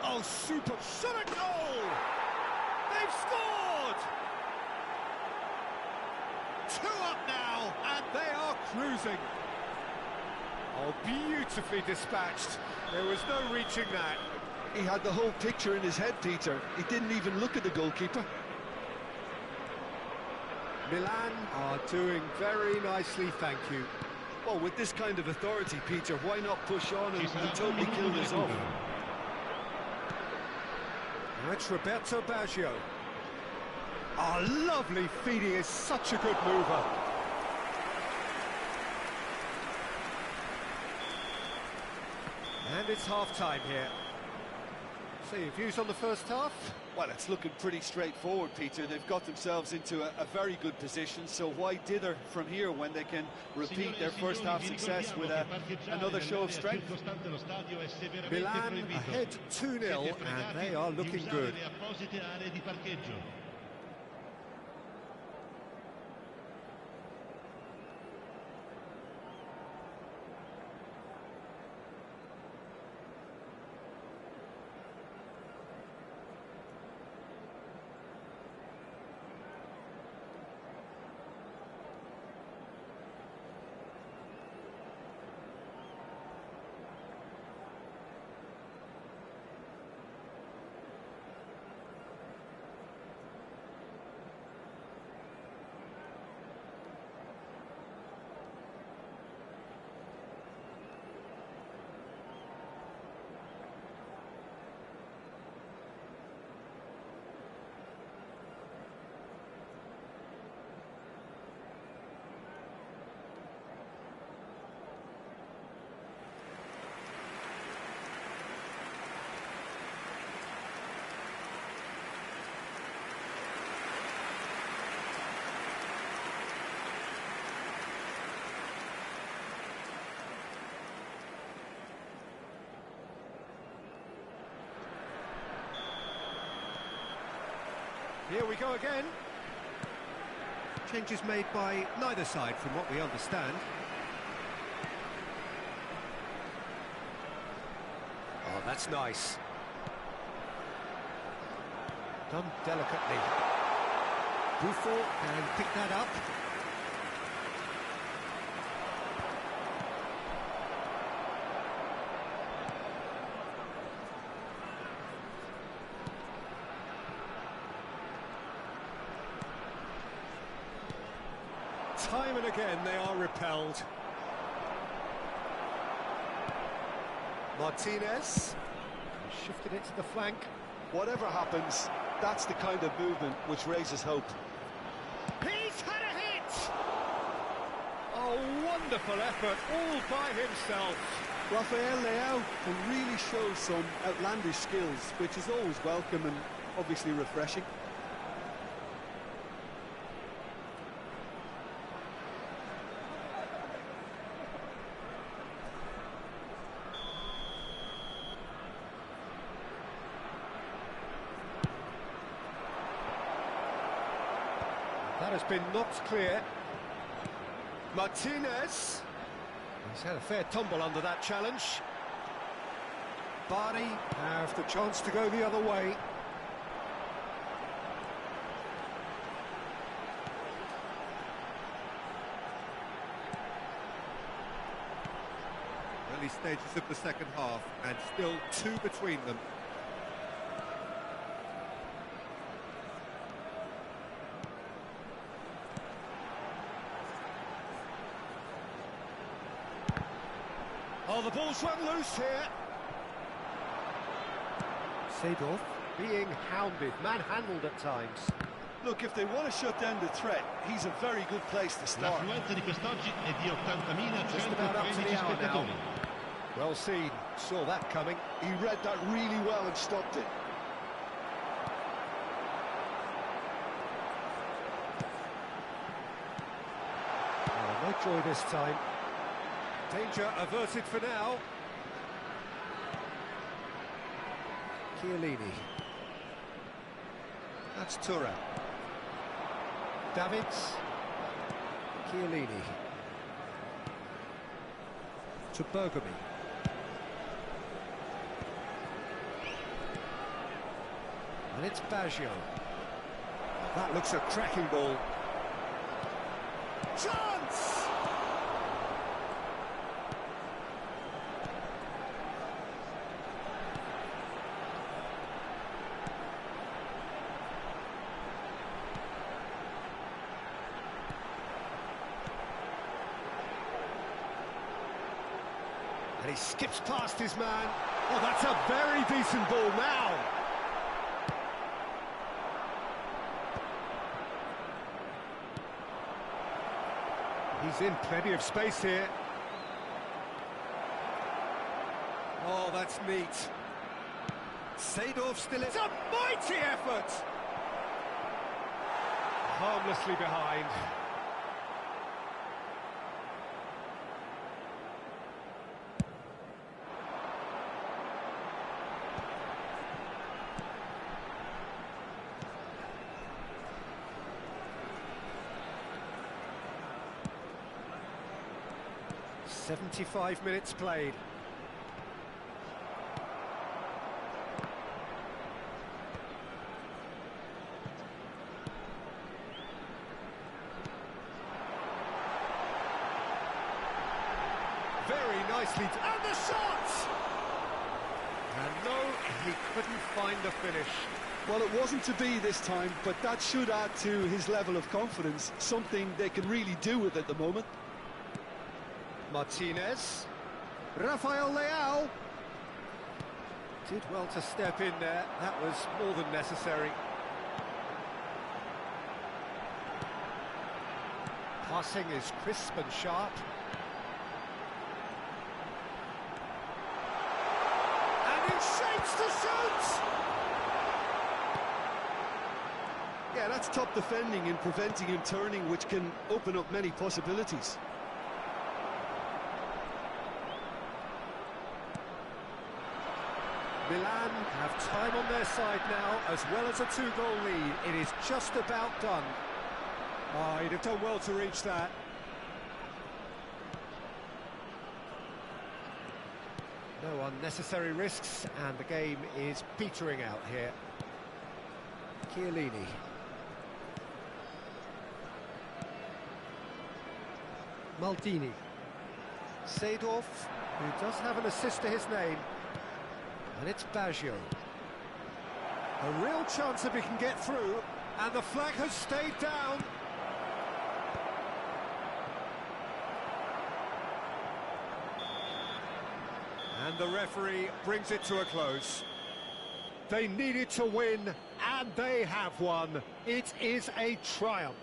Oh, super shot at goal! They've scored! 2 up now, and they are cruising. Oh, beautifully dispatched. There was no reaching that. He had the whole picture in his head, Peter. He didn't even look at the goalkeeper. Milan are doing very nicely, thank you. Well, with this kind of authority, Peter, why not push on and totally kill this off? Now it's Roberto Baggio. Oh, lovely feed, he is such a good mover. And it's half-time here. So your views on the first half? Well, it's looking pretty straightforward, Peter. They've got themselves into a very good position, so why dither from here when they can repeat their first half success with another show of strength? Milan ahead 2-0 and they are looking good. Here we go again. Changes made by neither side from what we understand. Oh, that's nice. Done delicately. Buffon can pick that up. Time and again they are repelled. Martinez shifted it to the flank. Whatever happens, that's the kind of movement which raises hope. He's had a hit! Oh, wonderful effort, all by himself. Rafael Leao can really show some outlandish skills, which is always welcome and obviously refreshing. That has been knocked clear. Martinez. He's had a fair tumble under that challenge. Bardi have the chance to go the other way. Early stages of the second half, and still two between them. Oh, the ball's run loose here. Seedorf being hounded, manhandled at times. Look, if they want to shut down the threat, he's a very good place to start. L'affluenza di quest'oggi è di Just about up to 80.115 the hour now. spettatori. Well seen, saw that coming. He read that really well and stopped it. Oh, no joy this time. Danger averted for now. Chiellini. That's Turan. Davids. Chiellini. To Bergamy. And it's Baggio. That looks a cracking ball. Chance! And he skips past his man. Oh, that's a very decent ball now. He's in plenty of space here. Oh, that's neat. Seedorf still... It's a mighty effort! Harmlessly behind. "75 minutes played. Very nicely, and the shot! And no, he couldn't find the finish. Well, it wasn't to be this time, but that should add to his level of confidence, something they can really do with at the moment. Martinez. Rafael Leao. Did well to step in there. That was more than necessary. Passing is crisp and sharp. And he shapes to shoot! Yeah, that's top defending and preventing him turning, which can open up many possibilities. Milan Have time on their side now, as well as a two-goal lead. It is just about done. Oh, he'd have done well to reach that. No unnecessary risks, and the game is petering out here. Chiellini. Maldini. Seedorf, who does have an assist to his name. And it's Baggio. A real chance if he can get through, and the flag has stayed down. And the referee brings it to a close. They needed to win, and they have won. It is a triumph.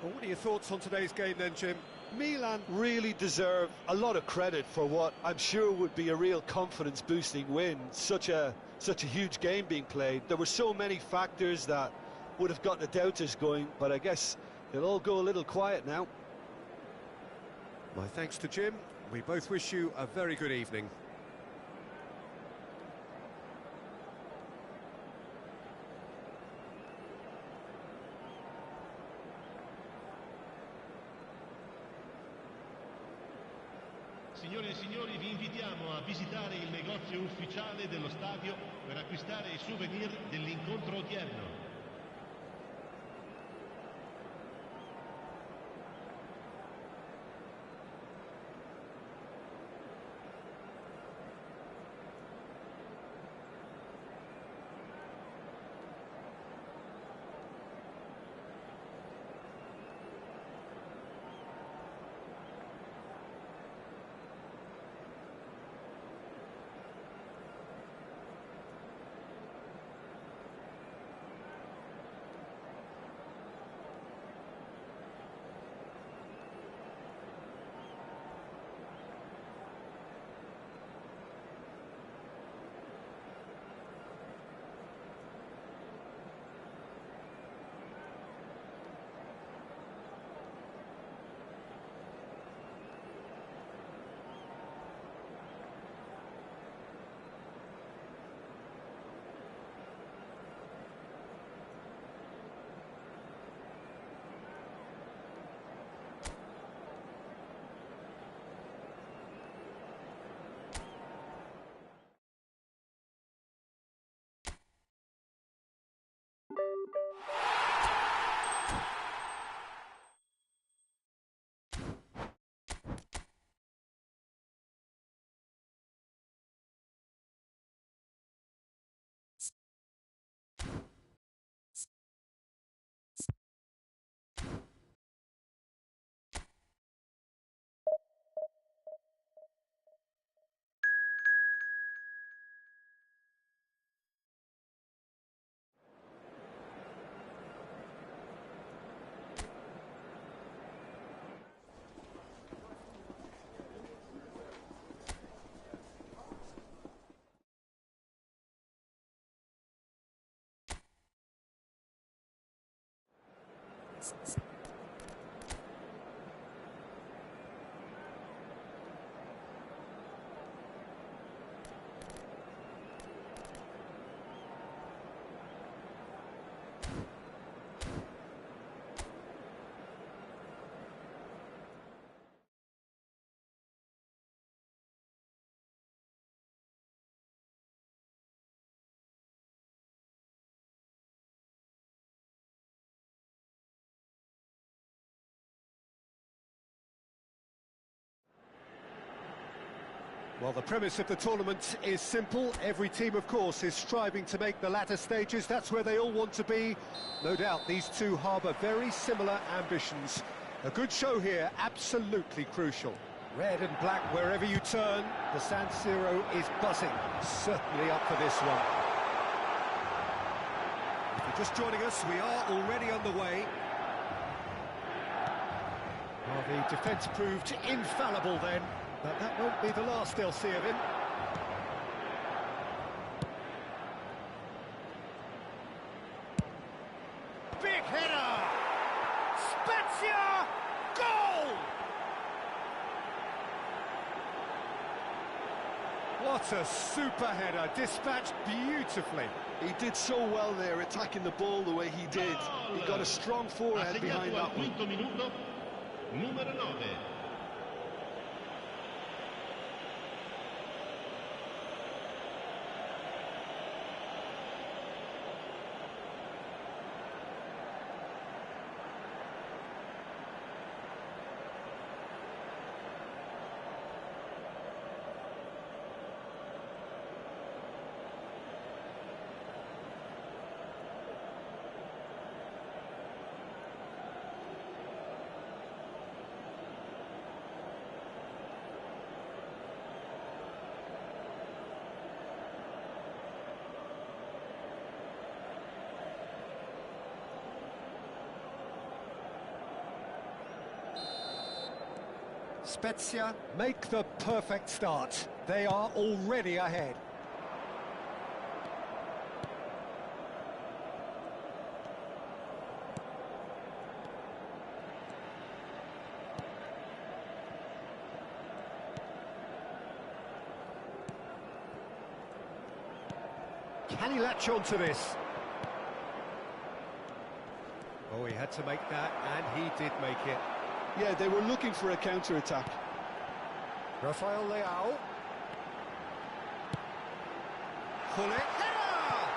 Well, what are your thoughts on today's game then, Jim? Milan really deserve a lot of credit for what I'm sure would be a real confidence-boosting win. Such a huge game being played. There were so many factors that would have gotten the doubters going, but I guess they'll all go a little quiet now. My thanks to Jim. We both wish you a very good evening. Signore e signori, vi invitiamo a visitare il negozio ufficiale dello stadio per acquistare i souvenir dell'incontro odierno. Well, the premise of the tournament is simple. Every team, of course, is striving to make the latter stages. That's where they all want to be. No doubt these two harbour very similar ambitions. A good show here, absolutely crucial. Red and black wherever you turn. The San Siro is buzzing. Certainly up for this one. If you're just joining us, we are already underway. Well, the defence proved infallible then. But that won't be the last they'll see of him. Big header! Spezia! Goal! What What a super header, dispatched beautifully. He did so well there, attacking the ball the way he did. He got a strong forehead behind that one. Minuto, numero 9. Spezia make the perfect start. They are already ahead. Can he latch on to this? Oh, he had to make that, and he did make it. Yeah, they were looking for a counter-attack. Rafael Leao. Pull it. Header!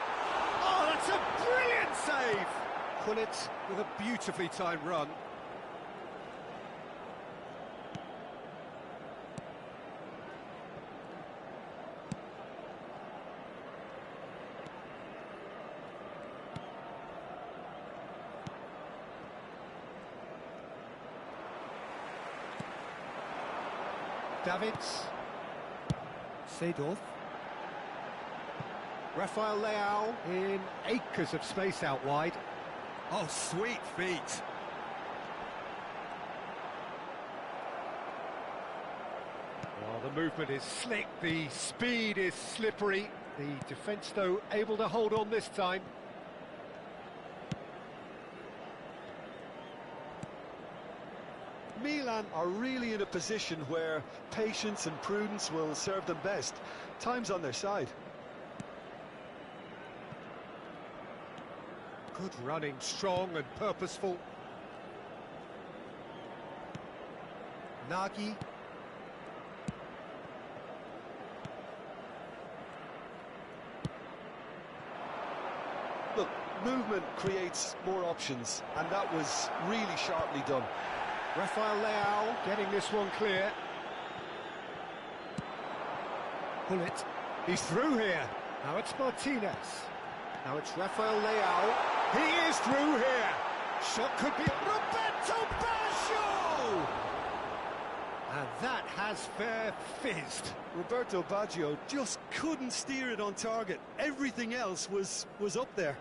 Oh, that's a brilliant save! Pull it with a beautifully timed run. Davids. Seedorf. Rafael Leao in acres of space out wide. Oh, sweet feet. Well, the movement is slick, the speed is slippery. The defence, though, able to hold on this time. Milan are really in a position where patience and prudence will serve them best. Time's on their side. Good running, strong and purposeful. Nagy. Look, movement creates more options, and that was really sharply done. Rafael Leao getting this one clear. Pull it. He's through here. Now it's Martinez. Now it's Rafael Leao. He is through here. Shot could be Roberto Baggio! And that has fair fizzed. Roberto Baggio just couldn't steer it on target. Everything else was up there.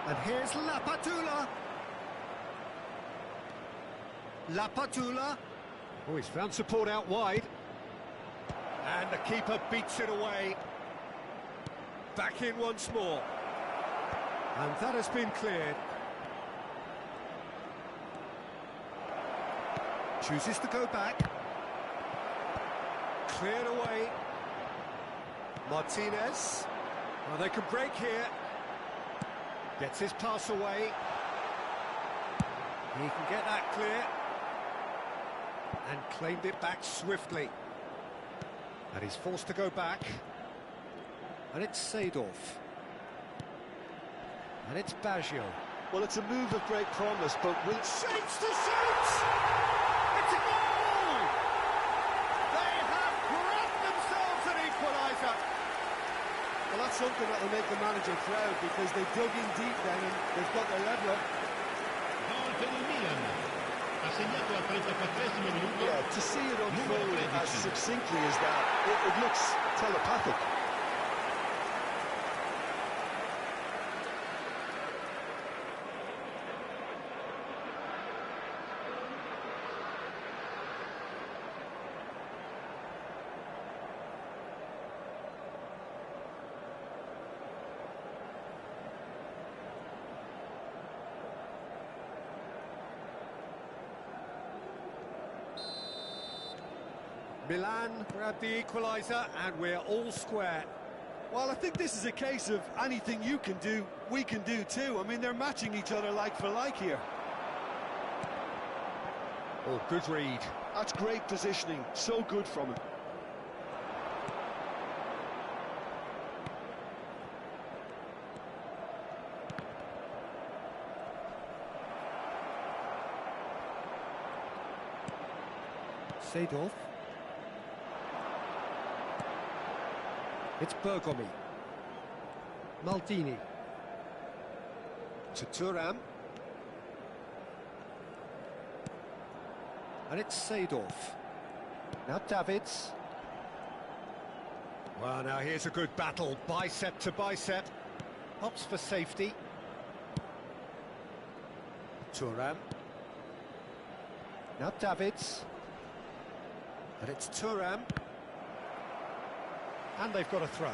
And here's Lapatula. Lapatula. Oh, he's found support out wide. And the keeper beats it away. Back in once more. And that has been cleared. Chooses to go back. Cleared away. Martinez. Well, they can break here. Gets his pass away. He can get that clear. And claimed it back swiftly. And he's forced to go back. And it's Seedorf. And it's Baggio. Well, it's a move of great promise, but will... Shapes to shoot! It's a goal! They have grabbed themselves an equaliser. Well, that's something that will make the manager proud, because they dug in deep then and they've got their leveller. Gol per il Milan. Ha segnato al 34esimo minuto. Yeah, to see it unfold as succinctly as that, it looks telepathic. Milan grab the equaliser, and we're all square. Well, I think this is a case of anything you can do, we can do too. I mean, they're matching each other like for like here. Oh, good read. That's great positioning, so good from him. Seedorf. It's Bergomi. Maldini. To Thuram. And it's Seedorf. Now Davids. Well, now here's a good battle, bicep to bicep. Opts for safety. Thuram. Now Davids. And it's Thuram. And they've got a throw.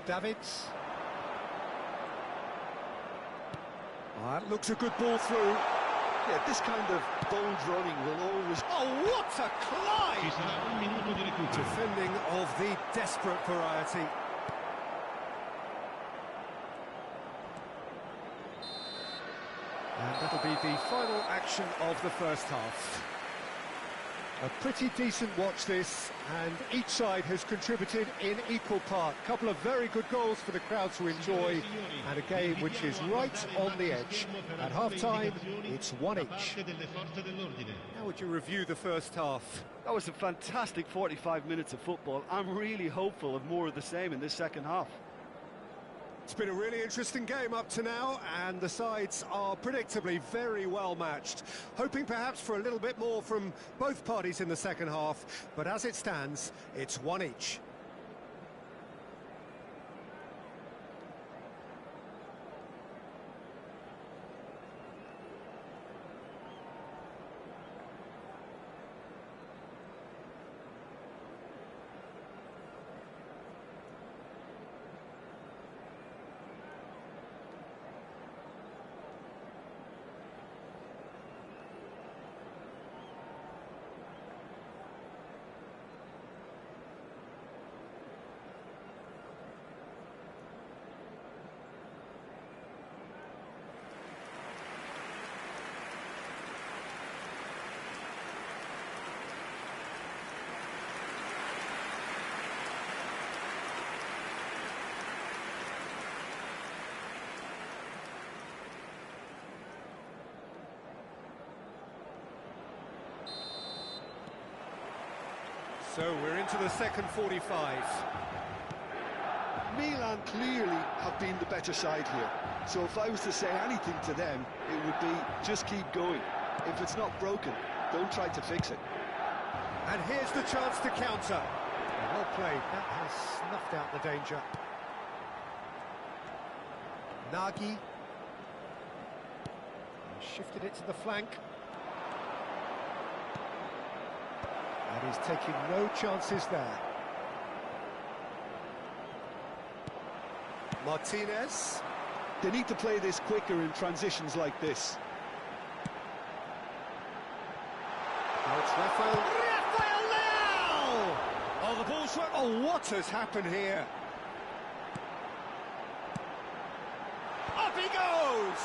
Davids. Oh, that looks a good ball through. Yeah, this kind of bold running will always... Oh, what a climb! Defending of the desperate variety. And that'll be the final action of the first half. A pretty decent watch this, and each side has contributed in equal part. A couple of very good goals for the crowd to enjoy, and a game which is right on the edge. At half-time, it's one each. How would you review the first half? That was a fantastic 45 minutes of football. I'm really hopeful of more of the same in this second half. It's been a really interesting game up to now, and the sides are predictably very well matched. Hoping perhaps for a little bit more from both parties in the second half, but as it stands, it's one each. So we're into the second 45. Milan clearly have been the better side here. So if I was to say anything to them, it would be just keep going. If it's not broken, don't try to fix it. And here's the chance to counter. Well played, that has snuffed out the danger. Nagy. Shifted it to the flank. And he's taking no chances there. Martinez. They need to play this quicker in transitions like this. Now it's Rafael. Rafael now! Oh, the ball's right. Oh, what has happened here? Up he goes!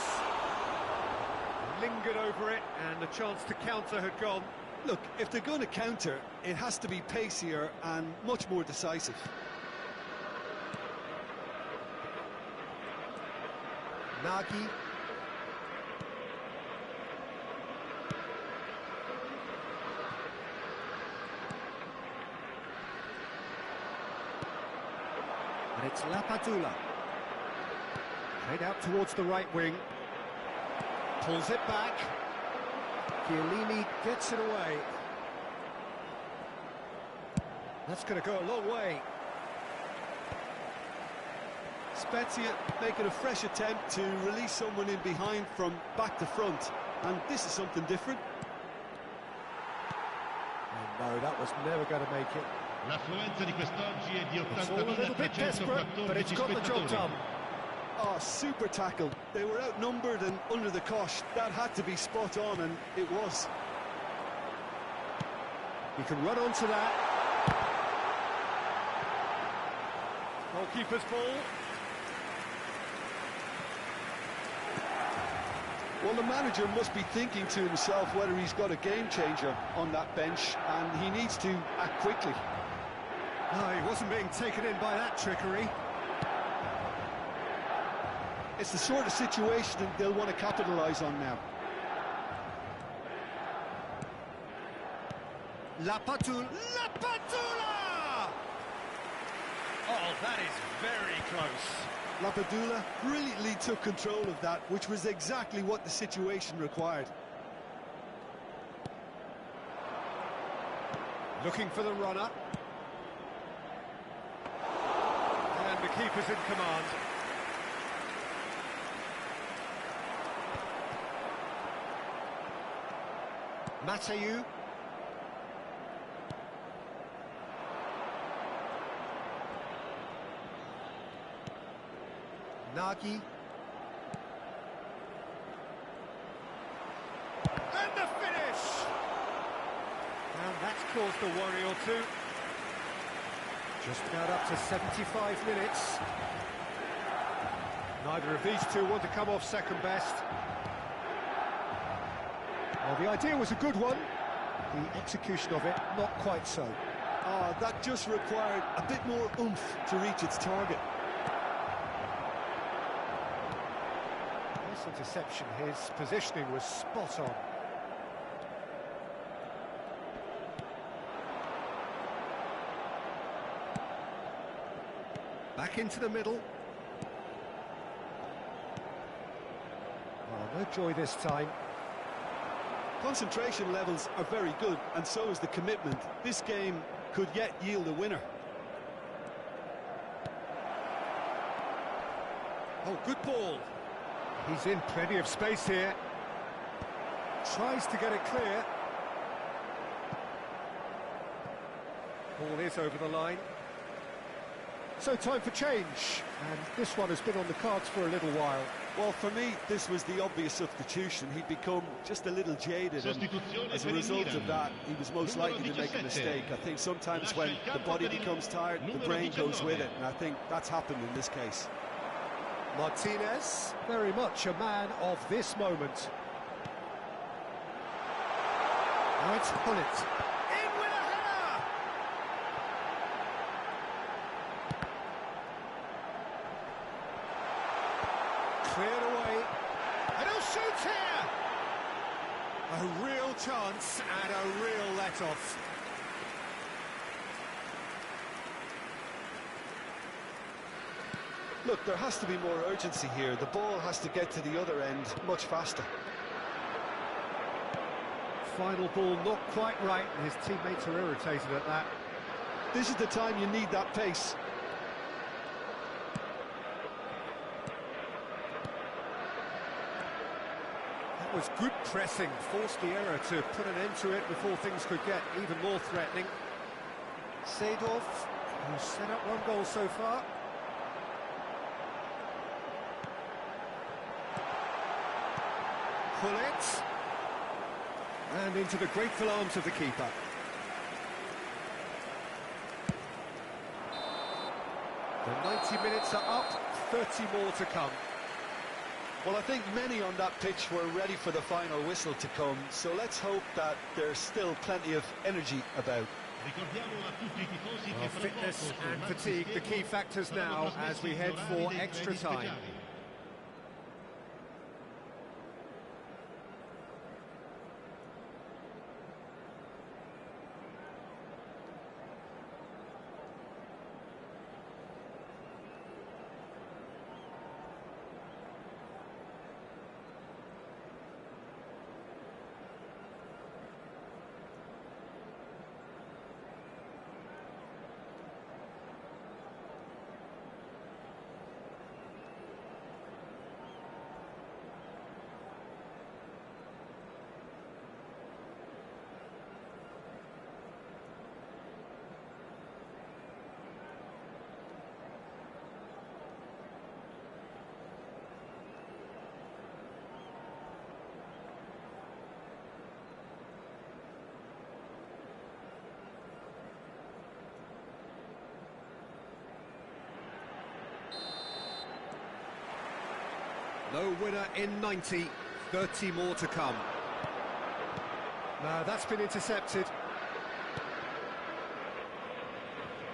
Lingered over it, and the chance to counter had gone. Look, if they're going to counter, it has to be pacier and much more decisive. Nagy. And it's Lapadula. Played out towards the right wing. Pulls it back. Chiellini gets it away. That's going to go a long way. Spezia making a fresh attempt to release someone in behind from back to front. And this is something different. Oh no, that was never going to make it. L'affluenza di quest'oggi è di It's all a little bit 80.000% desperate, but it's got the job done. Oh, super tackle. They were outnumbered and under the cosh. That had to be spot on, and it was. He can run onto that. Goalkeeper's ball. Well, the manager must be thinking to himself whether he's got a game changer on that bench, and he needs to act quickly. No, he wasn't being taken in by that trickery. It's the sort of situation that they'll want to capitalise on now. Lapatula! Oh, that is very close. Lapadula brilliantly took control of that, which was exactly what the situation required. Looking for the runner. And the keeper's in command. Mateu. Nagy. And the finish! And that's caused a worry or two. Just about up to 75 minutes. Neither of these two want to come off second best. Well, the idea was a good one. The execution of it, not quite so. Oh, that just required a bit more oomph to reach its target. Nice interception. His positioning was spot on. Back into the middle. Oh, no joy this time. Concentration levels are very good, and so is the commitment. This game could yet yield a winner. Oh, good ball. He's in plenty of space here. Tries to get it clear. Ball is over the line. So time for change, and this one has been on the cards for a little while. Well, for me, this was the obvious substitution. He'd become just a little jaded, and as a result of that, he was most likely to make a mistake. I think sometimes when the body becomes tired, the brain goes with it, and I think that's happened in this case. Martinez, very much a man of this moment. Now it's Hullet. In with a header! Cleared away. And he'll shoot here! A real chance and a real let-off. Look, there has to be more urgency here. The ball has to get to the other end much faster. Final ball not quite right, and his teammates are irritated at that. This is the time you need that pace. That was good pressing, forced the error to put an end to it before things could get even more threatening. Seedorf, who's set up one goal so far. Hullet. And into the grateful arms of the keeper. The 90 minutes are up, 30 more to come. Well, I think many on that pitch were ready for the final whistle to come, so let's hope that there's still plenty of energy about. Well, fitness and fatigue, the key factors now as we head for extra time. No winner in 90, 30 more to come. No, that's been intercepted.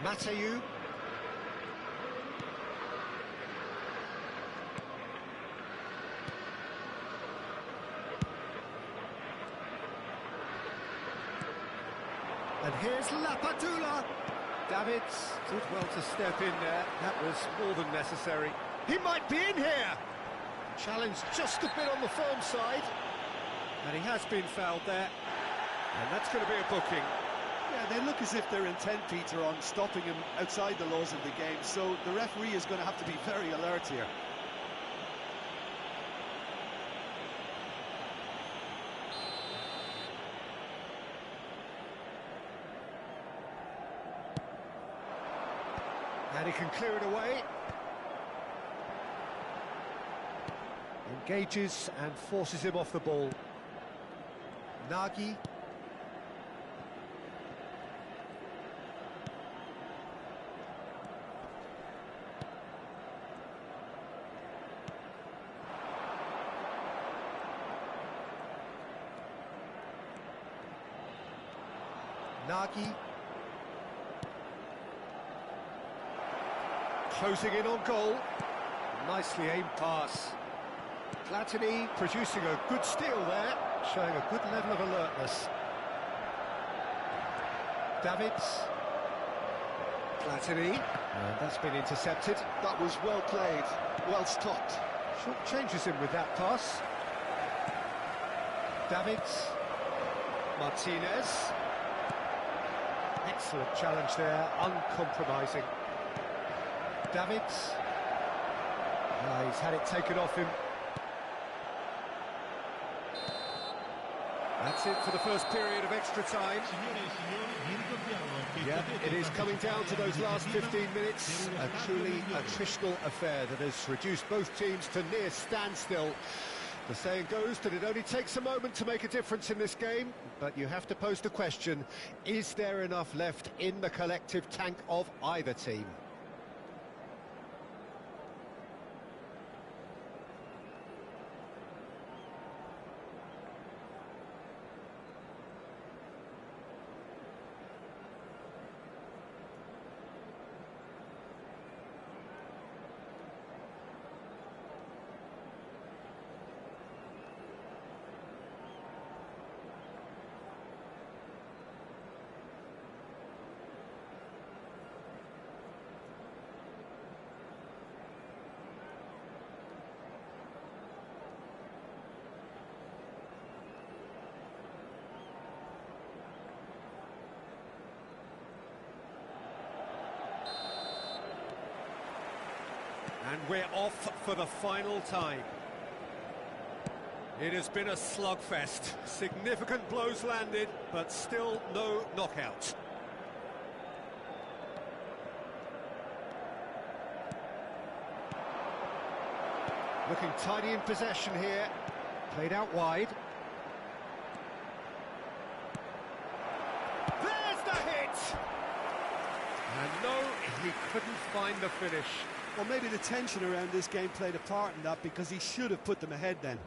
Mateu. And here's Lapadula. Davids did well to step in there. That was more than necessary. He might be in here. Challenged just a bit on the firm side. And he has been fouled there. And that's going to be a booking. Yeah, they look as if they're intent, Peter, on stopping him outside the laws of the game. So the referee is going to have to be very alert here. And he can clear it away. Engages and forces him off the ball. Nagy. Nagy. Closing in on goal. Nicely aimed pass. Platini producing a good steal there, showing a good level of alertness. Davids. Platini. And that's been intercepted. That was well played, well stopped. Short changes him with that pass. Davids. Martinez. Excellent challenge there, uncompromising. Davids. He's had it taken off him. That's it for the first period of extra time. Yeah, it is coming down to those last 15 minutes. A truly attritional affair that has reduced both teams to near standstill. The saying goes that it only takes a moment to make a difference in this game, but you have to pose the question, is there enough left in the collective tank of either team? And we're off for the final time. It has been a slugfest. Significant blows landed, but still no knockout. Looking tidy in possession here. Played out wide. There's the hit! And no, he couldn't find the finish. Well, maybe the tension around this game played a part in that, because he should have put them ahead then.